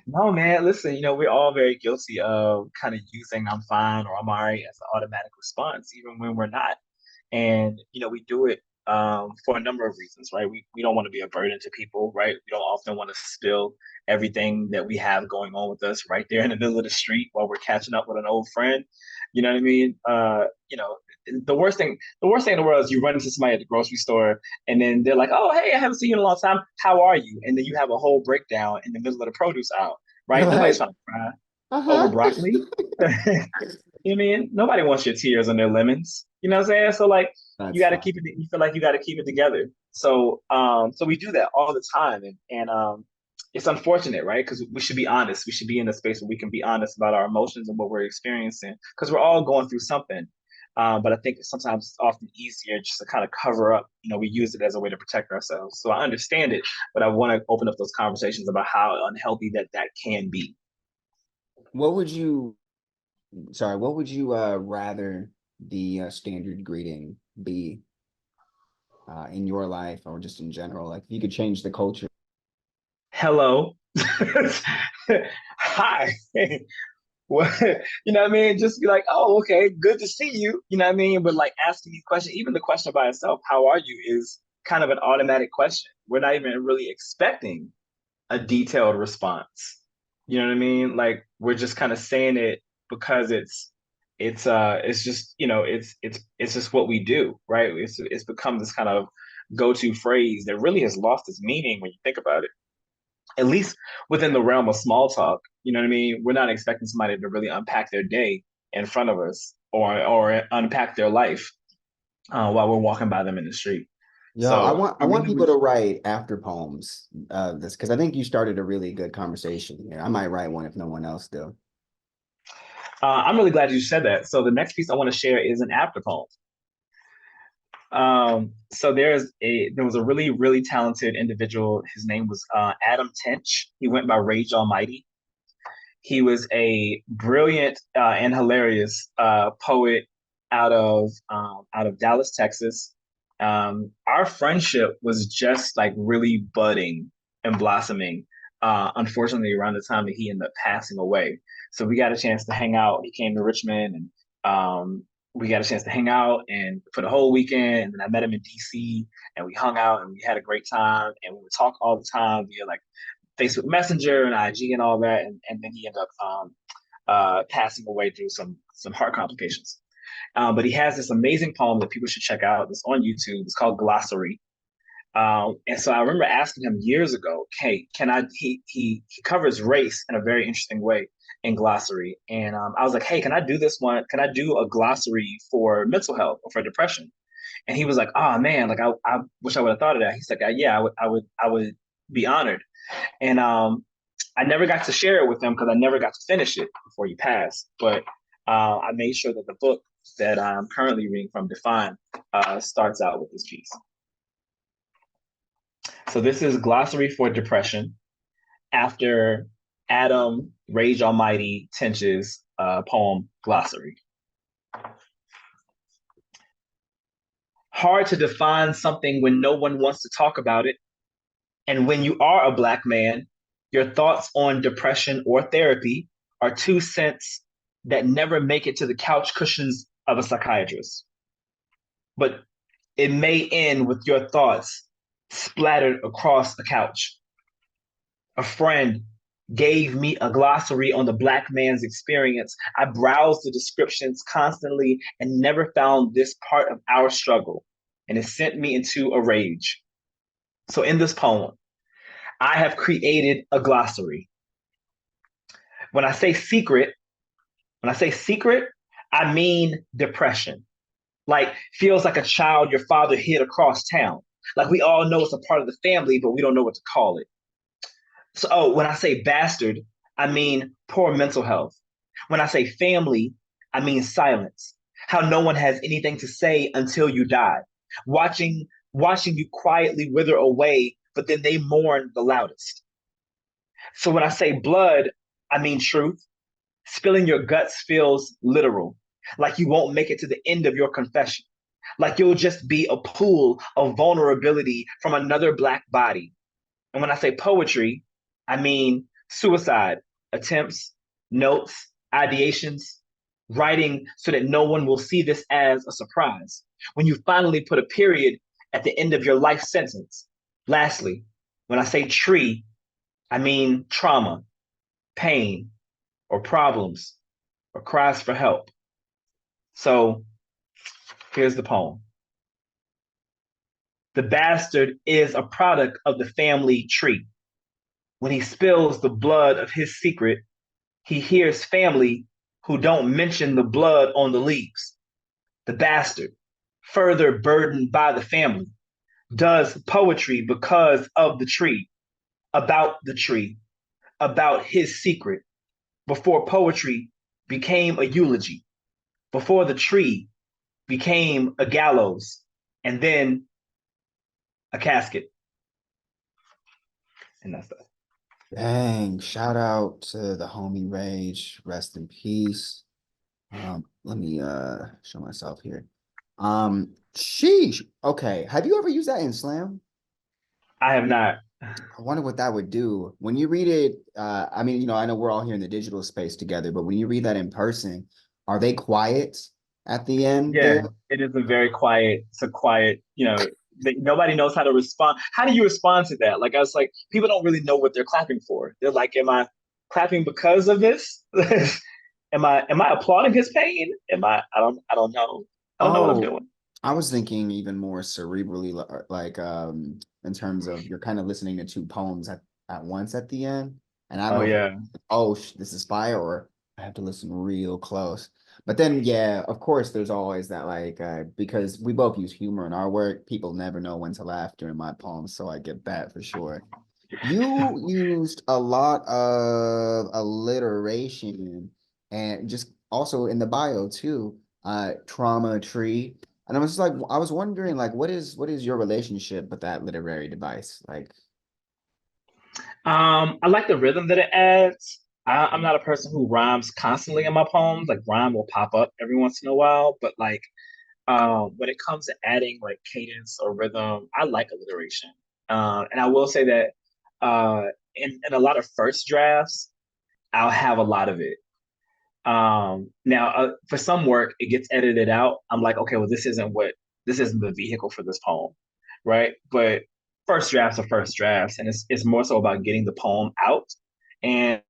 No, man, listen, we're all very guilty of kind of using I'm fine or I'm all right as an automatic response, even when we're not. And, we do it for a number of reasons, right? We don't want to be a burden to people, right? We don't often want to spill everything that we have going on with us right there in the middle of the street while we're catching up with an old friend. You know what I mean? The worst thing in the world is you run into somebody at the grocery store and then they're like, oh, hey, I haven't seen you in a long time. How are you? And then you have a whole breakdown in the middle of the produce aisle, right? Nobody's like, trying to cry over broccoli. You mean nobody wants your tears on their lemons? You know what I'm saying? So like you That's got to fine. keep it. You feel like you got to keep it together. So we do that all the time, and it's unfortunate, right? Because we should be honest. We should be in a space where we can be honest about our emotions and what we're experiencing, because we're all going through something. But I think sometimes it's often easier just to kind of cover up. We use it as a way to protect ourselves. So I understand it, but I want to open up those conversations about how unhealthy that can be. What would you, sorry, what would you rather the standard greeting be in your life or just in general? Like if you could change the culture. Hello. Hi. What, you know what I mean? Just be like, oh, okay, good to see you. You know what I mean? But like asking these questions, even the question by itself, how are you, is kind of an automatic question. We're not even really expecting a detailed response. You know what I mean? Like we're just kind of saying it because it's just, it's just what we do, right? It's become this kind of go-to phrase that really has lost its meaning when you think about it, at least within the realm of small talk. You know what I mean? We're not expecting somebody to really unpack their day in front of us or unpack their life while we're walking by them in the street. Yeah, I So want I we want really people to wish. write after poems this because I think you started a really good conversation here. I might write one if no one else do. I'm really glad you said that. So the next piece I want to share is an after poem. So there was a really, really talented individual. His name was Adam Tench. He went by Rage Almighty. He was a brilliant and hilarious poet out of Dallas, Texas. Our friendship was just like really budding and blossoming. Unfortunately, around the time that he ended up passing away, so we got a chance to hang out. He came to Richmond, and we got a chance to hang out and for the whole weekend. And then I met him in DC, and we hung out and we had a great time. And we would talk all the time via like Facebook Messenger and IG and all that. And then he ended up passing away through some heart complications. But he has this amazing poem that people should check out. It's on YouTube. It's called Glossary. And so I remember asking him years ago, hey, can I? He covers race in a very interesting way in Glossary, and I was like, hey, can I do this one? Can I do a glossary for mental health or for depression? And he was like, oh man, like I wish I would have thought of that. He's like, yeah, I would be honored. And I never got to share it with him because I never got to finish it before he passed. But I made sure that the book that I'm currently reading from, Define, starts out with this piece. So this is Glossary for Depression after Adam Rage Almighty Tench's poem Glossary. Hard to define something when no one wants to talk about it. And when you are a Black man, your thoughts on depression or therapy are 2 cents that never make it to the couch cushions of a psychiatrist. But it may end with your thoughts splattered across a couch. A friend gave me a glossary on the Black man's experience. I browsed the descriptions constantly and never found this part of our struggle, and it sent me into a rage. So in this poem, I have created a glossary. When I say secret, I mean depression. Like, feels like a child your father hid across town. Like, we all know it's a part of the family, but we don't know what to call it. So, when I say bastard, I mean poor mental health. When I say family, I mean silence. How no one has anything to say until you die. Watching you quietly wither away, but then they mourn the loudest. So when I say blood, I mean truth. Spilling your guts feels literal, like you won't make it to the end of your confession, like you'll just be a pool of vulnerability from another Black body. And when I say poetry, I mean suicide attempts, notes, ideations, writing so that no one will see this as a surprise. When you finally put a period at the end of your life sentence. Lastly, when I say tree, I mean trauma, pain, or problems, or cries for help. So here's the poem. The bastard is a product of the family tree. When he spills the blood of his secret, he hears family who don't mention the blood on the leaves. The bastard, further burdened by the family, does poetry because of the tree, about his secret, before poetry became a eulogy, before the tree became a gallows, and then a casket. And that's that. Dang, shout out to the homie Rage. Rest in peace. Let me show myself here. Sheesh. Okay. Have you ever used that in Slam? I have not. I wonder what that would do. When you read it, I mean, I know we're all here in the digital space together, but when you read that in person, are they quiet at the end Yeah, there? it is it's a quiet, nobody knows how to respond. How do you respond to that? Like, I was like, people don't really know what they're clapping for. They're like, am I clapping because of this? Am I applauding his pain? I don't know. I don't know what I'm Oh, doing. I was thinking even more cerebrally, like in terms of you're kind of listening to two poems at once at the end. And I don't Oh know if, yeah. oh, this is fire, or I have to listen real close. But then, yeah, of course, there's always that, like, because we both use humor in our work, people never know when to laugh during my poems, so I get that for sure. You used a lot of alliteration and just also in the bio too, trauma tree. And I was just like, I was wondering, like, what is your relationship with that literary device? Like, I like the rhythm that it adds. I'm not a person who rhymes constantly in my poems. Like, rhyme will pop up every once in a while, but like when it comes to adding like cadence or rhythm, I like alliteration. And I will say that in a lot of first drafts, I'll have a lot of it. Now, for some work, it gets edited out. I'm like, okay, well, this isn't the vehicle for this poem, right? But first drafts are first drafts, and it's more so about getting the poem out. And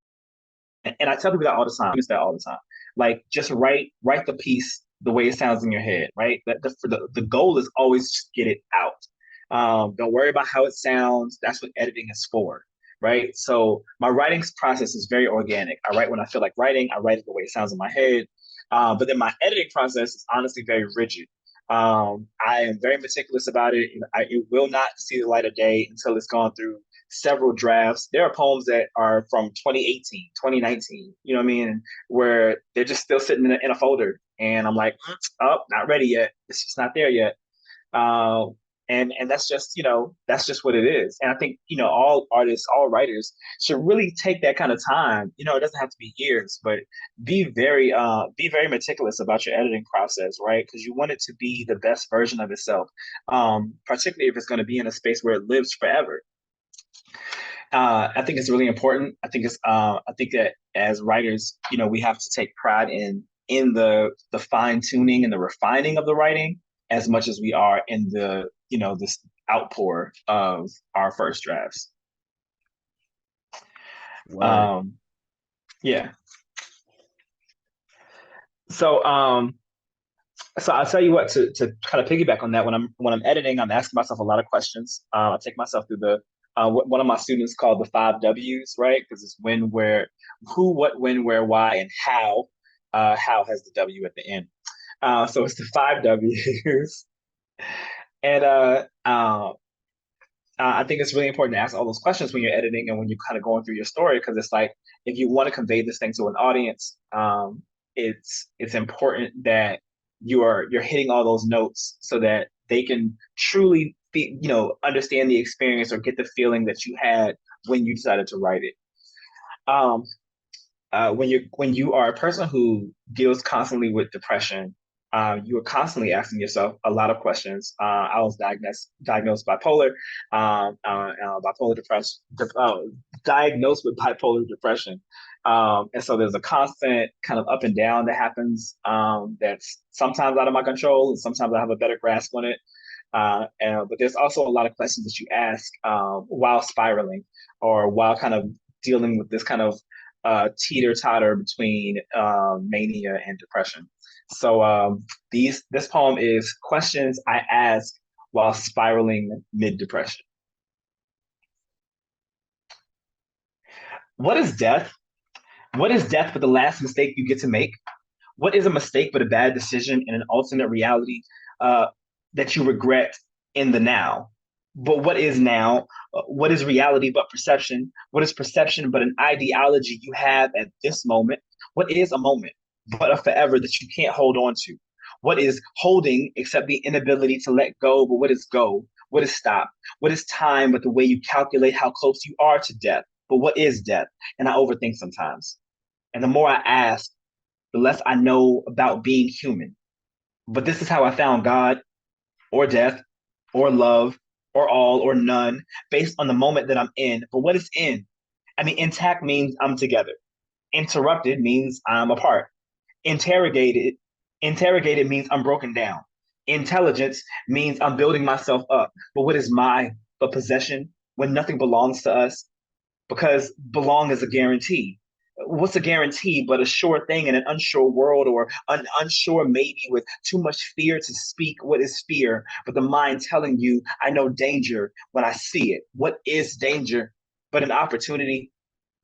I tell people that all the time. It's that all the time. Like, just write the piece the way it sounds in your head, right? The goal is always just get it out. Don't worry about how it sounds. That's what editing is for, right? So my writing process is very organic. I write when I feel like writing. I write it the way it sounds in my head. But then my editing process is honestly very rigid. I am very meticulous about it. It will not see the light of day until it's gone through several drafts. There are poems that are from 2018, 2019, you know what I mean? Where they're just still sitting in a folder and I'm like, oh, not ready yet. It's just not there yet. Uh, and that's just, that's just what it is. And I think, all artists, all writers should really take that kind of time. It doesn't have to be years, but be very meticulous about your editing process, right? Because you want it to be the best version of itself, particularly if it's going to be in a space where it lives forever. I think it's really important. I think that as writers, we have to take pride in the fine tuning and the refining of the writing as much as we are in the this outpour of our first drafts. Word. Yeah. So I'll tell you what, to kind of piggyback on that, when I'm editing, I'm asking myself a lot of questions. I take myself through the what one of my students called the 5 W's, right? Because it's when, where, who, what, when, where, why, and how. How has the W at the end. So it's the 5 W's. And I think it's really important to ask all those questions when you're editing and when you're kind of going through your story, because it's like, if you want to convey this thing to an audience, it's important that you're hitting all those notes so that they can truly understand the experience or get the feeling that you had when you decided to write it. When you are a person who deals constantly with depression, you are constantly asking yourself a lot of questions. I was diagnosed bipolar, bipolar depression, diagnosed with bipolar depression. And so there's a constant kind of up and down that happens, that's sometimes out of my control, and sometimes I have a better grasp on it. But there's also a lot of questions that you ask while spiraling, or while kind of dealing with this kind of teeter-totter between mania and depression. So this poem is questions I ask while spiraling mid-depression. What is death? What is death but the last mistake you get to make? What is a mistake but a bad decision in an alternate reality that you regret in the now? But what is now? What is reality but perception? What is perception but an ideology you have at this moment? What is a moment but a forever that you can't hold on to? What is holding except the inability to let go? But what is go? What is stop? What is time but the way you calculate how close you are to death? But what is death? And I overthink sometimes. And the more I ask, the less I know about being human. But this is how I found God, or death, or love, or all, or none, based on the moment that I'm in. But what is in? I mean, intact means I'm together. Interrupted means I'm apart. Interrogated means I'm broken down. Intelligence means I'm building myself up. But what is my but possession when nothing belongs to us? Because belong is a guarantee. What's a guarantee but a sure thing in an unsure world, or an unsure maybe with too much fear to speak? What is fear but the mind telling you I know danger when I see it? What is danger but an opportunity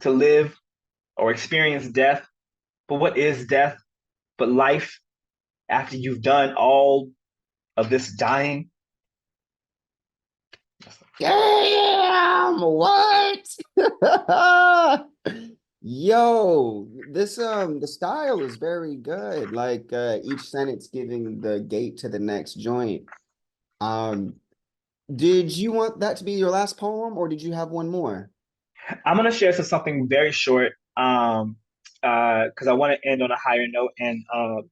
to live or experience death? But what is death but life after you've done all of this dying? Damn, what? Yo, this the style is very good. Like each sentence giving the gate to the next joint. Did you want that to be your last poem, or did you have one more? I'm gonna share something very short, because I want to end on a higher note. And a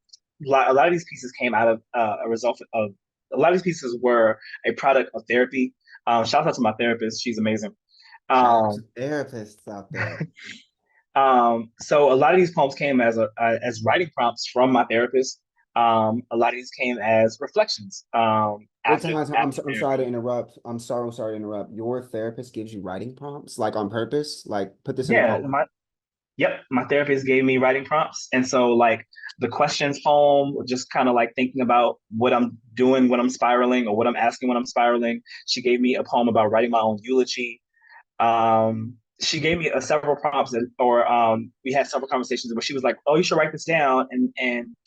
lot of these pieces came out of a result of, a lot of these pieces were a product of therapy. Shout out to my therapist; she's amazing. Shout out to therapists out there. So a lot of these poems came as writing prompts from my therapist. A lot of these came as reflections. Wait, After, I'm after sorry to therapy. interrupt. I'm sorry to interrupt. Your therapist gives you writing prompts, like on purpose? Like put this in a Yeah, poem. my therapist gave me writing prompts. And so like the questions poem, just kind of like thinking about what I'm doing when I'm spiraling, or what I'm asking when I'm spiraling. She gave me a poem about writing my own eulogy. She gave me several prompts, we had several conversations where she was like, "Oh, you should write this down and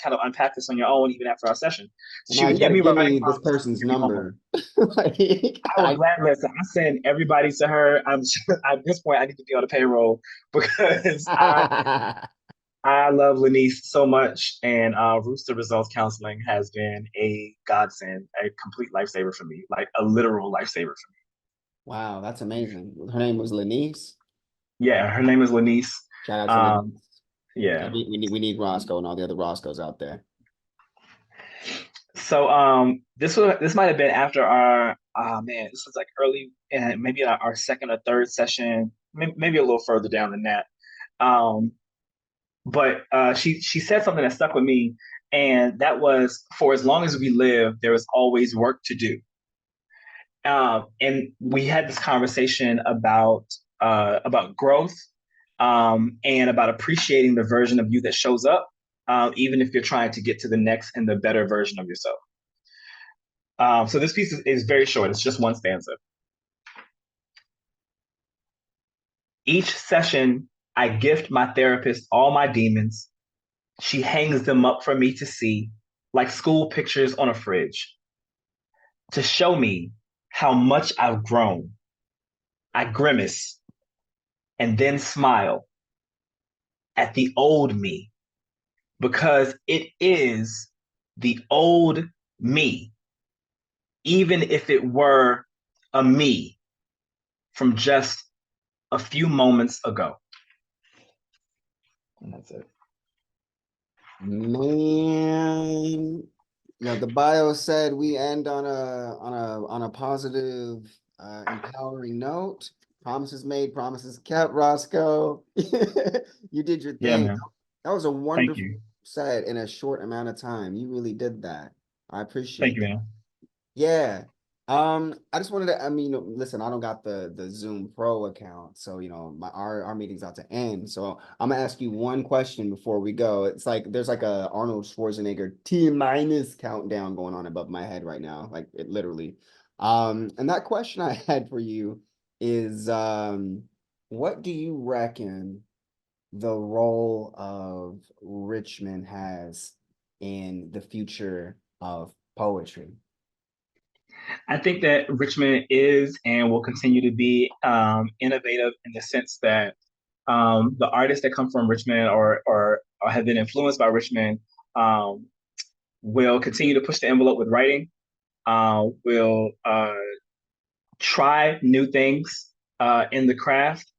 kind of unpack this on your own, even after our session." So she Now you would got give to me give writing me this prompts, person's give me homework. number. Like, I would gladly listen. I send everybody to her. I'm at this point I need to be on the payroll because I I love Lanice so much, and Rooster Results Counseling has been a godsend, a complete lifesaver for me, like a literal lifesaver for me. Wow, that's amazing. Her name was Lanice. Yeah, her name is Lanice. Shout out to Lanice. Um, yeah. We need Roscoe and all the other Roscoes out there. So this might have been after our man, this was like early and maybe our second or third session, maybe a little further down than that. Um, but she said something that stuck with me, and that was, for as long as we live, there is always work to do. And we had this conversation about growth, and about appreciating the version of you that shows up, even if you're trying to get to the next and the better version of yourself. So this piece is very short. It's just one stanza. Each session, I gift my therapist all my demons. She hangs them up for me to see, like school pictures on a fridge, to show me how much I've grown. I grimace and then smile at the old me, because it is the old me, even if it were a me from just a few moments ago. And that's it. Man, the bio said we end on a positive, empowering note. Promises made, promises kept, Roscoe. You did your Yeah, thing. man. That was a Thank wonderful you. set in a short amount of time. You really did that. I Thank appreciate you, that. man. Yeah. I just wanted to, listen, I don't got the Zoom Pro account, so our meeting's out to end. So I'm gonna ask you one question before we go. It's like there's like a Arnold Schwarzenegger T-minus countdown going on above my head right now, like it literally. And that question I had for you is what do you reckon the role of Richmond has in the future of poetry? I think that Richmond is and will continue to be innovative in the sense that the artists that come from Richmond or have been influenced by Richmond um, will continue to push the envelope with writing, will try new things in the craft,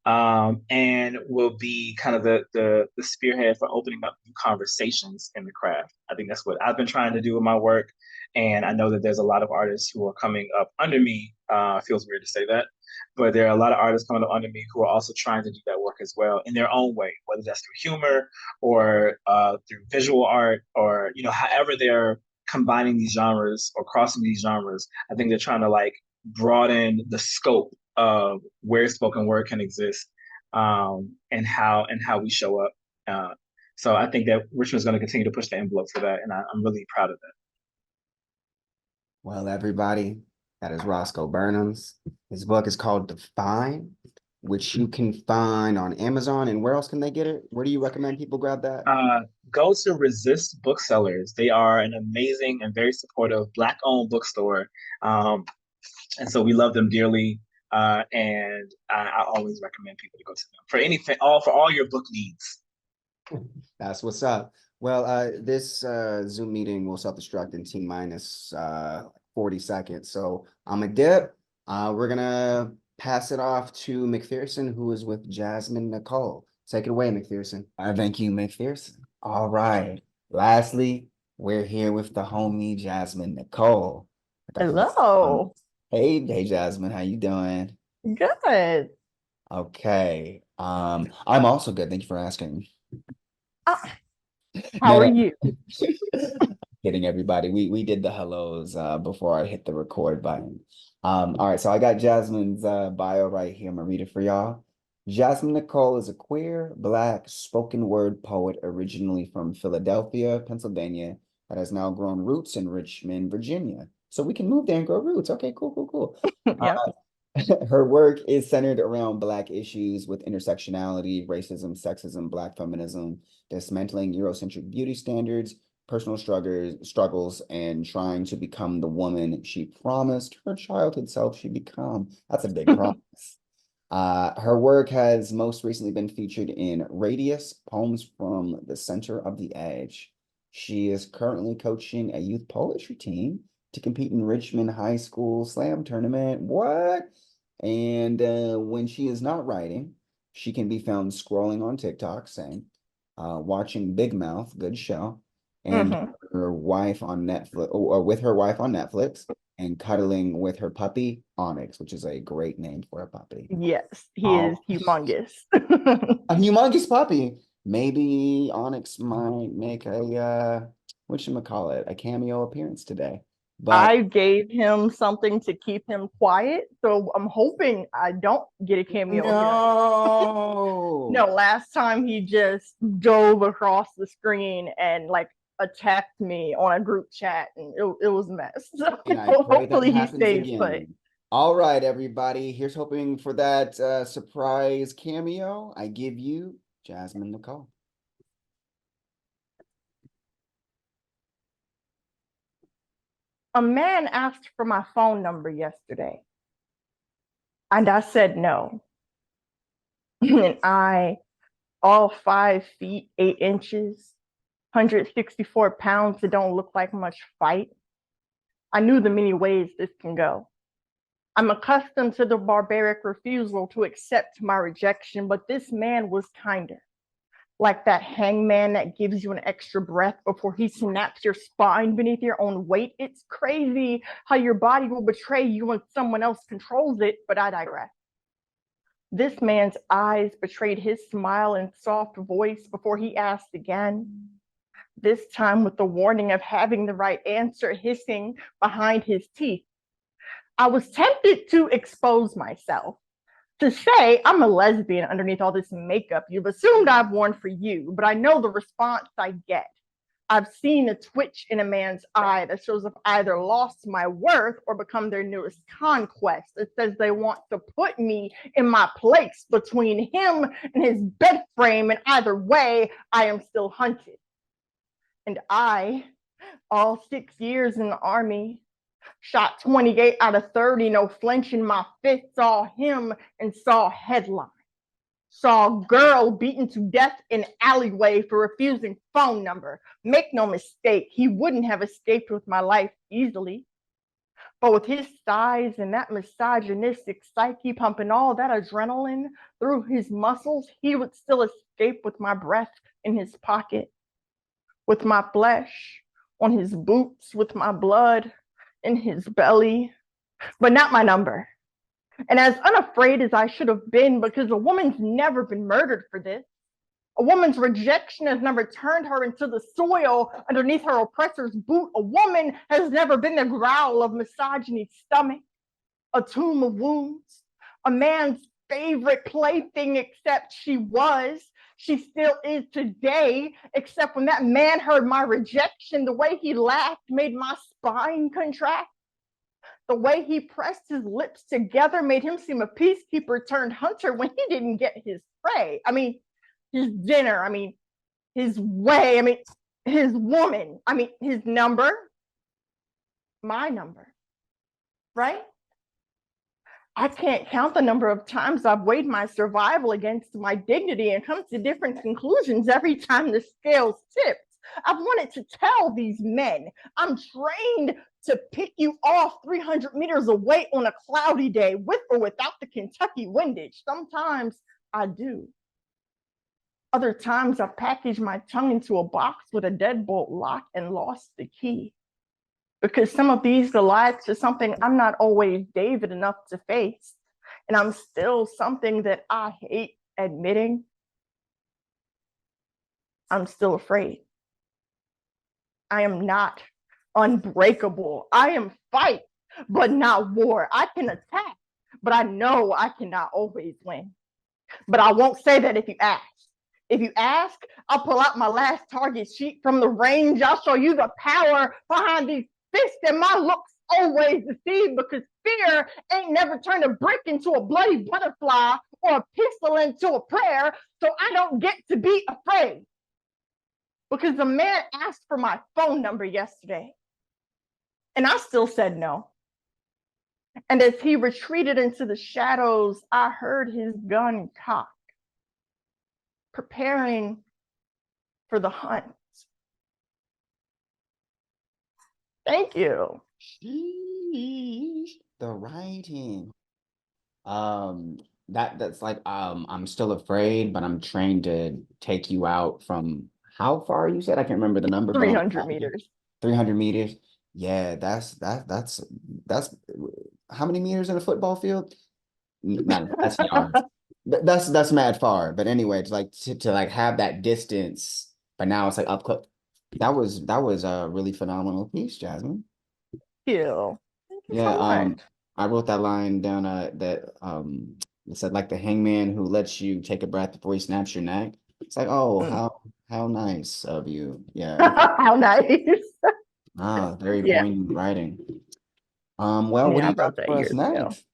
and will be kind of the spearhead for opening up new conversations in the craft. I think that's what I've been trying to do with my work, and I know that there's a lot of artists who are coming up under me. Feels weird to say that, but there are a lot of artists coming up under me who are also trying to do that work as well in their own way, whether that's through humor or through visual art, or however they're combining these genres or crossing these genres. I think they're trying to like broaden the scope of where spoken word can exist, and how we show up. So I think that Richmond's going to continue to push the envelope for that, and I'm really proud of that. Well, everybody, that is Roscoe Burnhams. His book is called Define, which you can find on Amazon. And where else can they get it? Where do you recommend people grab that? Go to Resist Booksellers. They are an amazing and very supportive Black-owned bookstore, and so we love them dearly. And I always recommend people to go to them for anything, for all your book needs. That's what's up. Well, this Zoom meeting will self-destruct in T-minus 40 seconds. So I'm a dip. We're gonna pass it off to McPherson, who is with Jasmine Nicole. Take it away, McPherson. Thank you, McPherson. All right. Lastly, we're here with the homie Jasmine Nicole. Hello. Hey, Jasmine, how you doing? Good. Okay. I'm also good. Thank you for asking. How No, are no. you? Kidding, everybody. We did the hellos before I hit the record button. All right, so I got Jasmine's bio right here. I'm gonna read it for y'all. Jasmine Nicole is a queer, Black spoken word poet originally from Philadelphia, Pennsylvania, that has now grown roots in Richmond, Virginia. So we can move there and grow roots. Okay, cool. Yep. Her work is centered around Black issues with intersectionality, racism, sexism, Black feminism, dismantling Eurocentric beauty standards, personal struggles, and trying to become the woman she promised her childhood self she'd become. That's a big promise. Her work has most recently been featured in Radius, Poems from the Center of the Edge. She is currently coaching a youth poetry team to compete in Richmond High School Slam Tournament. What? And when she is not writing, she can be found scrolling on TikTok, saying, watching Big Mouth, good show, and her wife on Netflix, or with her wife on Netflix, and cuddling with her puppy, Onyx, which is a great name for a puppy. Yes, he is humongous. A humongous puppy. Maybe Onyx might make a whatchamacallit, a cameo appearance today. But I gave him something to keep him quiet, so I'm hoping I don't get a cameo appearance. No, last time he just dove across the screen and like attacked me on a group chat, and it was a mess. So and I pray that hopefully he happens stays again. put. All right, everybody. Here's hoping for that surprise cameo. I give you Jasmine Nicole. A man asked for my phone number yesterday, and I said no. And I, all 5 feet 8 inches, 164 pounds, that don't look like much fight. I knew the many ways this can go. I'm accustomed to the barbaric refusal to accept my rejection, but this man was kinder. Like that hangman that gives you an extra breath before he snaps your spine beneath your own weight. It's crazy how your body will betray you when someone else controls it, but I digress. This man's eyes betrayed his smile and soft voice before he asked again, this time with the warning of having the right answer hissing behind his teeth. I was tempted to expose myself, to say I'm a lesbian underneath all this makeup you've assumed I've worn for you, but I know the response I get. I've seen a twitch in a man's eye that shows I've either lost my worth or become their newest conquest. It says they want to put me in my place between him and his bed frame, and either way, I am still hunted. And I, all 6 years in the army, shot 28 out of 30, no flinch in my fist, saw him and saw headline. Saw girl beaten to death in alleyway for refusing phone number. Make no mistake, he wouldn't have escaped with my life easily. But with his size and that misogynistic psyche pumping all that adrenaline through his muscles, he would still escape with my breath in his pocket, with my flesh on his boots, with my blood in his belly, but not my number. And as unafraid as I should have been, because a woman's never been murdered for this. A woman's rejection has never turned her into the soil underneath her oppressor's boot. A woman has never been the growl of misogyny's stomach, a tomb of wounds, a man's favorite plaything, except she still is today, except when that man heard my rejection, the way he laughed made my spine contract. The way he pressed his lips together made him seem a peacekeeper turned hunter when he didn't get his prey. I mean, his dinner, I mean, his way, I mean, his woman, I mean, his number, my number, right? I can't count the number of times I've weighed my survival against my dignity and come to different conclusions every time the scales tipped. I've wanted to tell these men, I'm trained to pick you off 300 meters away on a cloudy day, with or without the Kentucky windage. Sometimes I do. Other times I've packaged my tongue into a box with a deadbolt lock and lost the key. Because some of these Goliaths are something I'm not always David enough to face. And I'm still something that I hate admitting. I'm still afraid. I am not unbreakable. I am fight, but not war. I can attack, but I know I cannot always win. But I won't say that if you ask. If you ask, I'll pull out my last target sheet from the range. I'll show you the power behind these fists, and my looks always deceive, because fear ain't never turned a brick into a bloody butterfly or a pistol into a prayer, so I don't get to be afraid. Because the man asked for my phone number yesterday, and I still said no. And as he retreated into the shadows, I heard his gun cock, preparing for the hunt. Thank you. Sheesh, the writing. That's like I'm still afraid, but I'm trained to take you out from how far you said? I can't remember the number, but 300 meters. 300 meters. Yeah, that's how many meters in a football field? No, that's yards. That's mad far. But anyway, it's like to like have that distance, but now it's like up close. That was a really phenomenal piece, Jasmine. Thank you. Thank you Yeah, so much. I wrote that line down that it said like the hangman who lets you take a breath before he snaps your neck. It's like, oh, Mm. how nice of you. Yeah. How nice. Ah, very Yeah. poignant writing. Well, what do Yeah, I you got wrote that for us years ago. next?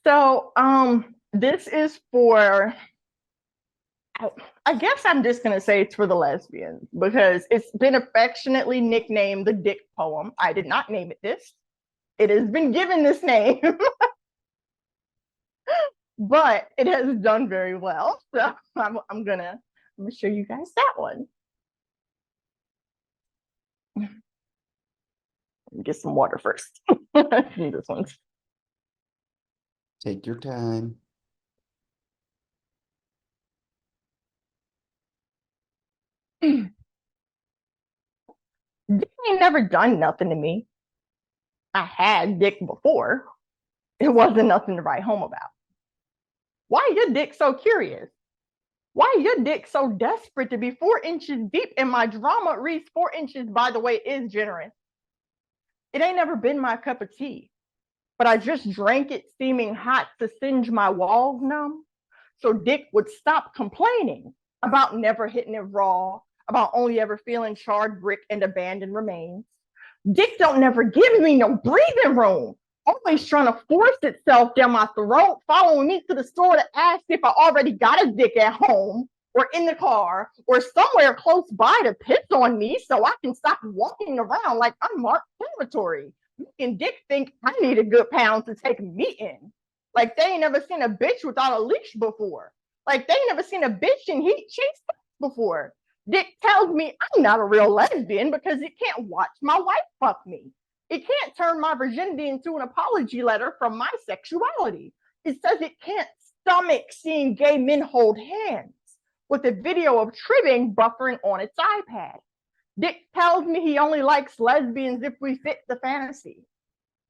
So, this is for, I guess I'm just gonna say it's for the lesbians because it's been affectionately nicknamed the Dick poem. I did not name it this. It has been given this name, but it has done very well. So I'm gonna show you guys that one. Get some water first. This one's. Take your time. Dick ain't never done nothing to me. I had Dick before. It wasn't nothing to write home about. Why your dick so curious? Why your dick so desperate to be 4 inches deep? And my drama reads 4 inches, by the way, is generous. It ain't never been my cup of tea, but I just drank it steaming hot to singe my walls numb. So Dick would stop complaining about never hitting it raw, about only ever feeling charred brick and abandoned remains. Dick don't never give me no breathing room, always trying to force itself down my throat, following me to the store to ask if I already got a dick at home or in the car or somewhere close by to piss on me so I can stop walking around like unmarked territory. Making Dick think I need a good pound to take me in. Like they ain't never seen a bitch without a leash before. Like they ain't never seen a bitch in heat chase before. Dick tells me I'm not a real lesbian because it can't watch my wife fuck me. It can't turn my virginity into an apology letter from my sexuality. It says it can't stomach seeing gay men hold hands with a video of tribbing buffering on its iPad. Dick tells me he only likes lesbians if we fit the fantasy.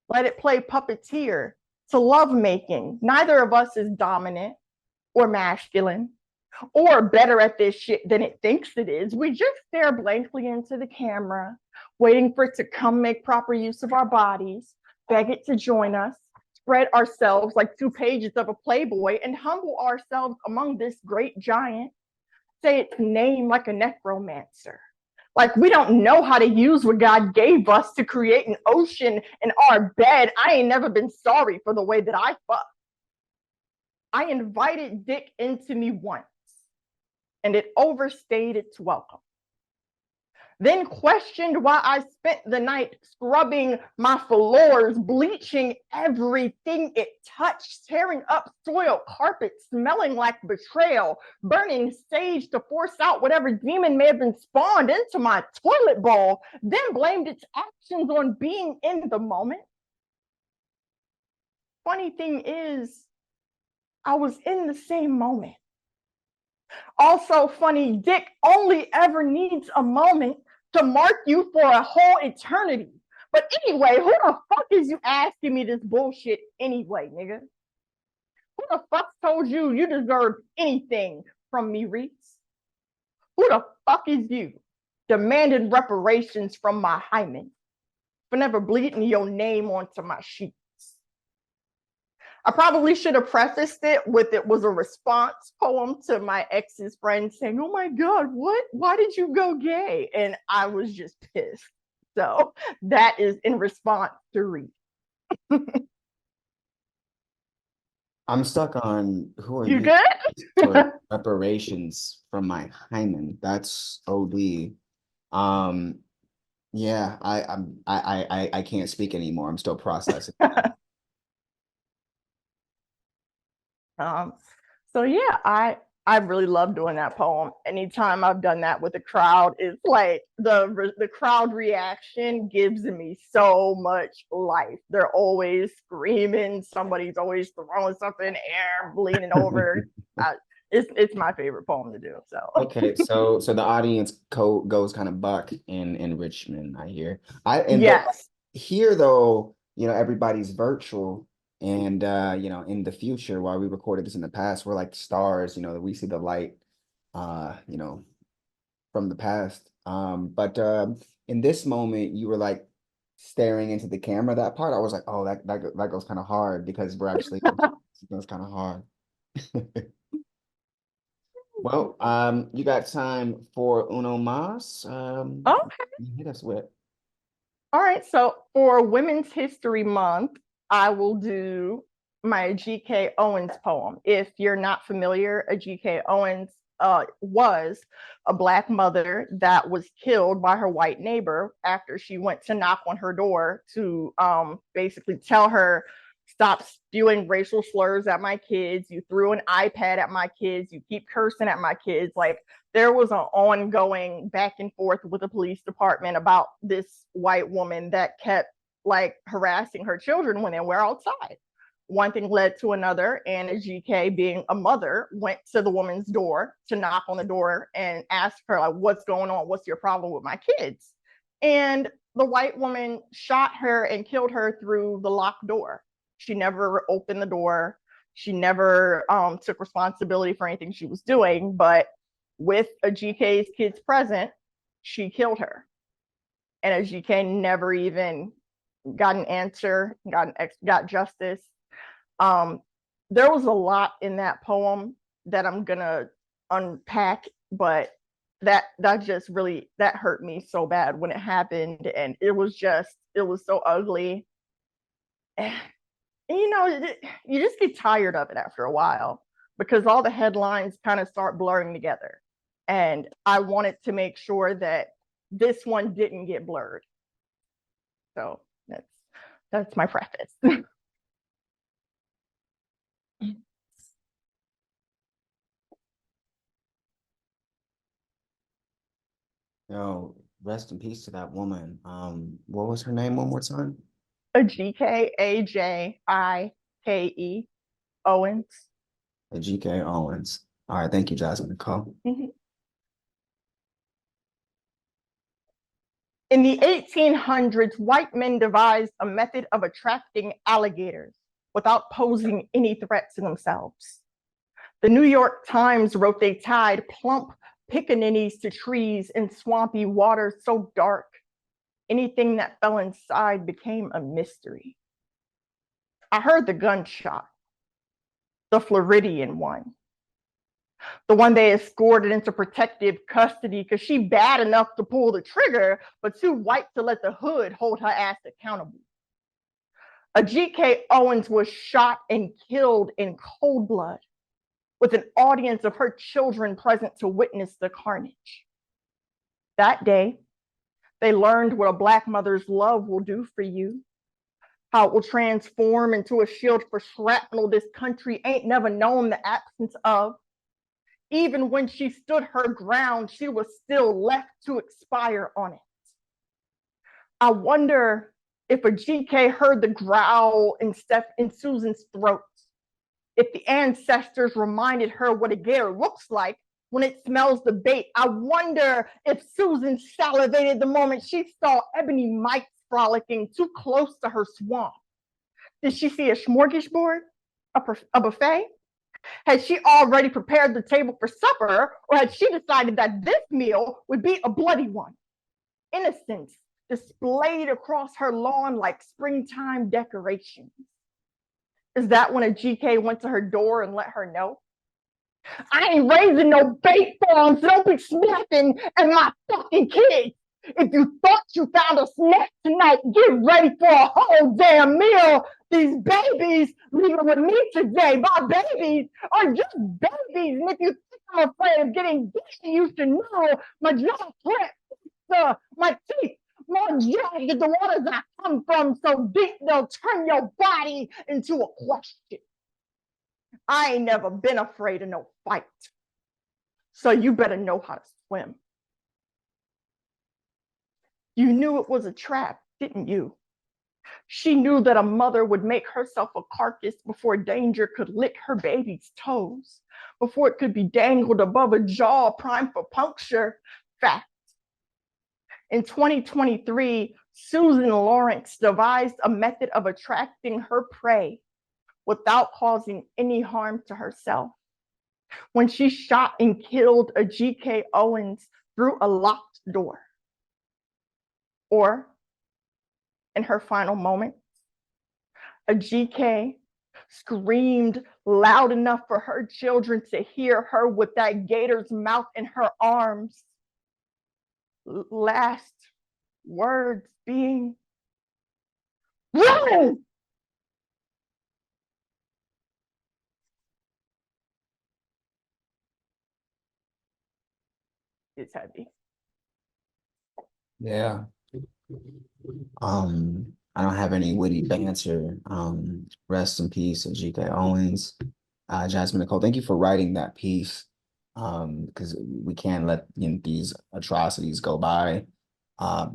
Let it play puppeteer to lovemaking. Neither of us is dominant or masculine or better at this shit than it thinks it is. We just stare blankly into the camera, waiting for it to come make proper use of our bodies, beg it to join us, spread ourselves like 2 pages of a Playboy, and humble ourselves among this great giant. Say its name like a necromancer. Like we don't know how to use what God gave us to create an ocean in our bed. I ain't never been sorry for the way that I fuck. I invited Dick into me once, and it overstayed its welcome. Then questioned why I spent the night scrubbing my floors, bleaching everything it touched, tearing up soiled carpet, smelling like betrayal, burning sage to force out whatever demon may have been spawned into my toilet bowl, then blamed its actions on being in the moment. Funny thing is, I was in the same moment. Also funny, Dick only ever needs a moment to mark you for a whole eternity. But anyway, who the fuck is you asking me this bullshit anyway, nigga? Who the fuck told you you deserve anything from me, Reese? Who the fuck is you demanding reparations from my hymen for never bleeding your name onto my sheets? I probably should have prefaced it with it was a response poem to my ex's friend saying, "Oh my God, what? Why did you go gay?" And I was just pissed. So that is in response to Reed. I'm stuck on who are You you good? for reparations from my hymen. That's OD. Yeah, I can't speak anymore. I'm still processing that. Um, so yeah, I really love doing that poem. Anytime I've done that with a crowd, it's like the crowd reaction gives me so much life. They're always screaming, somebody's always throwing something in the air, leaning over. It's my favorite poem to do. So Okay, so the audience goes kind of buck in Richmond, I hear. yes. Here though, everybody's virtual, and in the future, while we recorded this in the past, we're like stars, that we see the light from the past. But in this moment, you were like staring into the camera. That part, I was like, oh, that goes kind of hard because we're actually it goes kind of hard. Well, you got time for uno más? Okay. Hit us with. All right. So for Women's History Month, I will do my G.K. Owens poem. If you're not familiar, a G.K. Owens was a Black mother that was killed by her white neighbor after she went to knock on her door to basically tell her, stop spewing racial slurs at my kids. You threw an iPad at my kids. You keep cursing at my kids. Like, there was an ongoing back and forth with the police department about this white woman that kept like harassing her children when they were outside. One thing led to another, and a GK, being a mother, went to the woman's door to knock on the door and ask her, like, what's going on? What's your problem with my kids? And the white woman shot her and killed her through the locked door. She never opened the door. She never took responsibility for anything she was doing. But with a GK's kids present, she killed her. And a GK never even got an answer, got justice. There was a lot in that poem that I'm gonna unpack, but that just really, that hurt me so bad when it happened, and it was so ugly. And, you just get tired of it after a while because all the headlines kind of start blurring together. And I wanted to make sure that this one didn't get blurred. So that's my preface. Yo, rest in peace to that woman. What was her name one more time? A GKAJIKE Owens. A GK Owens. All right, thank you, Jasmine Nicole. Mm-hmm. In the 1800s, white men devised a method of attracting alligators without posing any threat to themselves. The New York Times wrote they tied plump pickaninnies to trees in swampy waters so dark, anything that fell inside became a mystery. I heard the gunshot, the Floridian one, the one they escorted into protective custody because she bad enough to pull the trigger, but too white to let the hood hold her ass accountable. A GK Owens was shot and killed in cold blood, with an audience of her children present to witness the carnage. That day, they learned what a Black mother's love will do for you, how it will transform into a shield for shrapnel this country ain't never known the absence of. Even when she stood her ground, she was still left to expire on it. I wonder if a GK heard the growl in Susan's throat, if the ancestors reminded her what a gator looks like when it smells the bait. I wonder if Susan salivated the moment she saw ebony mites frolicking too close to her swamp. Did she see a smorgasbord, a buffet? Had she already prepared the table for supper, or had she decided that this meal would be a bloody one? Innocence displayed across her lawn like springtime decorations. Is that when a GK went to her door and let her know? I ain't raising no bait farms, so don't be snapping at my fucking kids. If you thought you found a snack tonight, get ready for a whole damn meal. These babies leaving with me today, my babies are just babies. And if you think I'm afraid of getting bitten, you should know my jaw clicks, my teeth more jagged at the waters I come from so deep they'll turn your body into a question. I ain't never been afraid of no fight. So you better know how to swim. You knew it was a trap, didn't you? She knew that a mother would make herself a carcass before danger could lick her baby's toes, before it could be dangled above a jaw primed for puncture. Fact. In 2023, Susan Lawrence devised a method of attracting her prey without causing any harm to herself. When she shot and killed a G.K. Owens through a locked door. Or, in her final moments, a GK screamed loud enough for her children to hear her with that gator's mouth in her arms. Last words being, run! It's heavy. Yeah. I don't have any witty banter. Rest in peace, G.K. Owens. Jasmine Nicole, thank you for writing that piece. Because we can't let these atrocities go by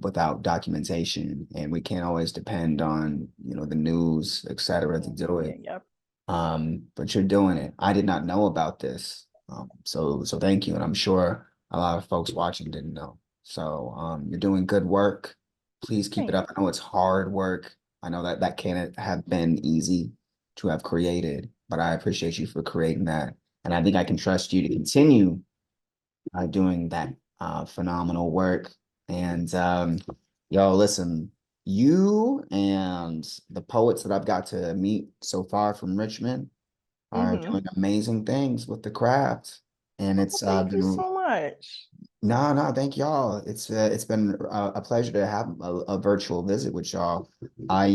without documentation, and we can't always depend on the news, etc., to do it. Yep. But you're doing it. I did not know about this. So thank you, and I'm sure a lot of folks watching didn't know. So you're doing good work. Please keep it up. I know it's hard work. I know that can't have been easy to have created, but I appreciate you for creating that. And I think I can trust you to continue doing that phenomenal work. And yo, listen, you and the poets that I've got to meet so far from Richmond are doing amazing things with the craft. And it's thank you so much. No, thank y'all. It's been a pleasure to have a virtual visit with y'all. I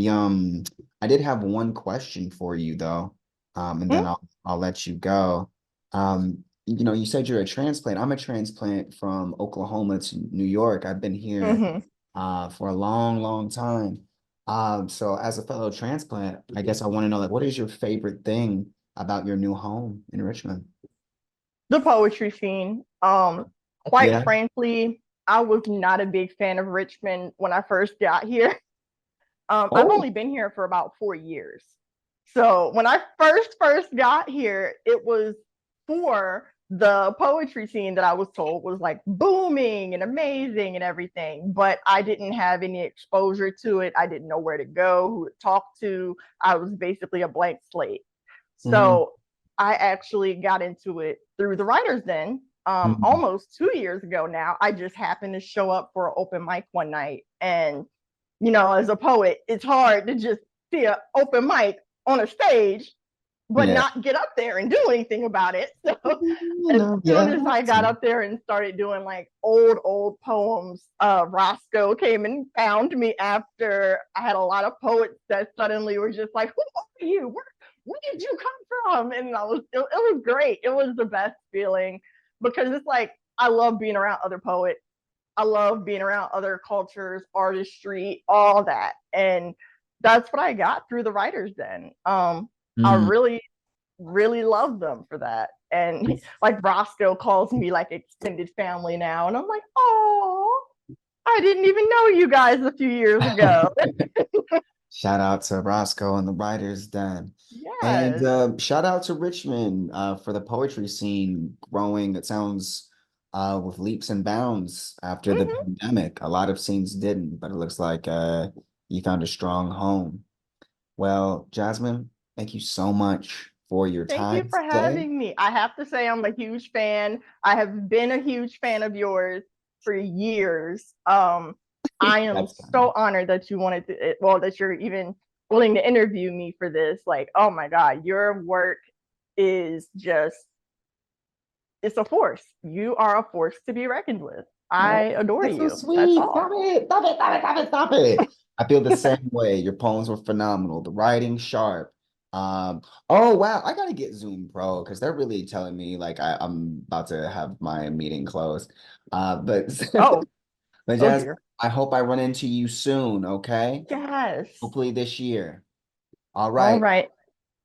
did have one question for you though, and then I'll let you go. You said you're a transplant. I'm a transplant from Oklahoma to New York. I've been here for a long, long time. So as a fellow transplant, I guess I want to know, like, what is your favorite thing about your new home in Richmond? The poetry scene. Quite frankly, I was not a big fan of Richmond when I first got here. I've only been here for about 4 years. So when I first got here, it was for the poetry scene that I was told was like booming and amazing and everything, but I didn't have any exposure to it. I didn't know where to go, who to talk to. I was basically a blank slate. So I actually got into it through the Writers Den almost 2 years ago now. I just happened to show up for an open mic one night. And, as a poet, it's hard to just see an open mic on a stage, but not get up there and do anything about it. So as soon as I got up there and started doing like old poems, Roscoe came and found me after I had a lot of poets that suddenly were just like, who are you? Where did you come from? And it was great. It was the best feeling because it's like, I love being around other poets. I love being around other cultures, artistry, all that. And that's what I got through the Writers Den. I really, really love them for that. And like Roscoe calls me like extended family now. And I'm like, oh, I didn't even know you guys a few years ago. Shout out to Roscoe and the Writers Den. Yes. And shout out to Richmond for the poetry scene growing. It sounds with leaps and bounds after the pandemic. A lot of scenes didn't, but it looks like you found a strong home. Well, Jasmine, thank you so much for your time. Thank you for having me. I have to say I'm a huge fan. I have been a huge fan of yours for years. I am so honored that you wanted to, that you're even willing to interview me for this. Like, oh my God, your work is just, it's a force. You are a force to be reckoned with. I adore you. So sweet. Stop it. I feel the same way. Your poems were phenomenal. The writing sharp. Oh wow, I gotta get Zoom Pro because they're really telling me like I'm about to have my meeting closed. But but Jazz, I hope I run into you soon, okay? Yes. Hopefully this year. All right. All right.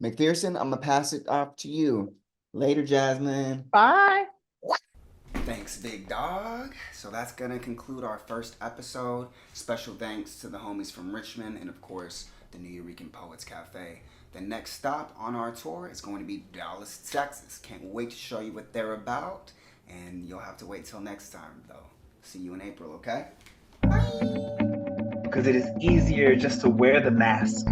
McPherson, I'm gonna pass it off to you. Later, Jasmine. Bye. Thanks, big dog. So that's gonna conclude our first episode. Special thanks to the homies from Richmond and of course the Nuyorican Poets Cafe. The next stop on our tour is going to be Dallas, Texas. Can't wait to show you what they're about, and you'll have to wait till next time though. See you in April, okay? Because it is easier just to wear the mask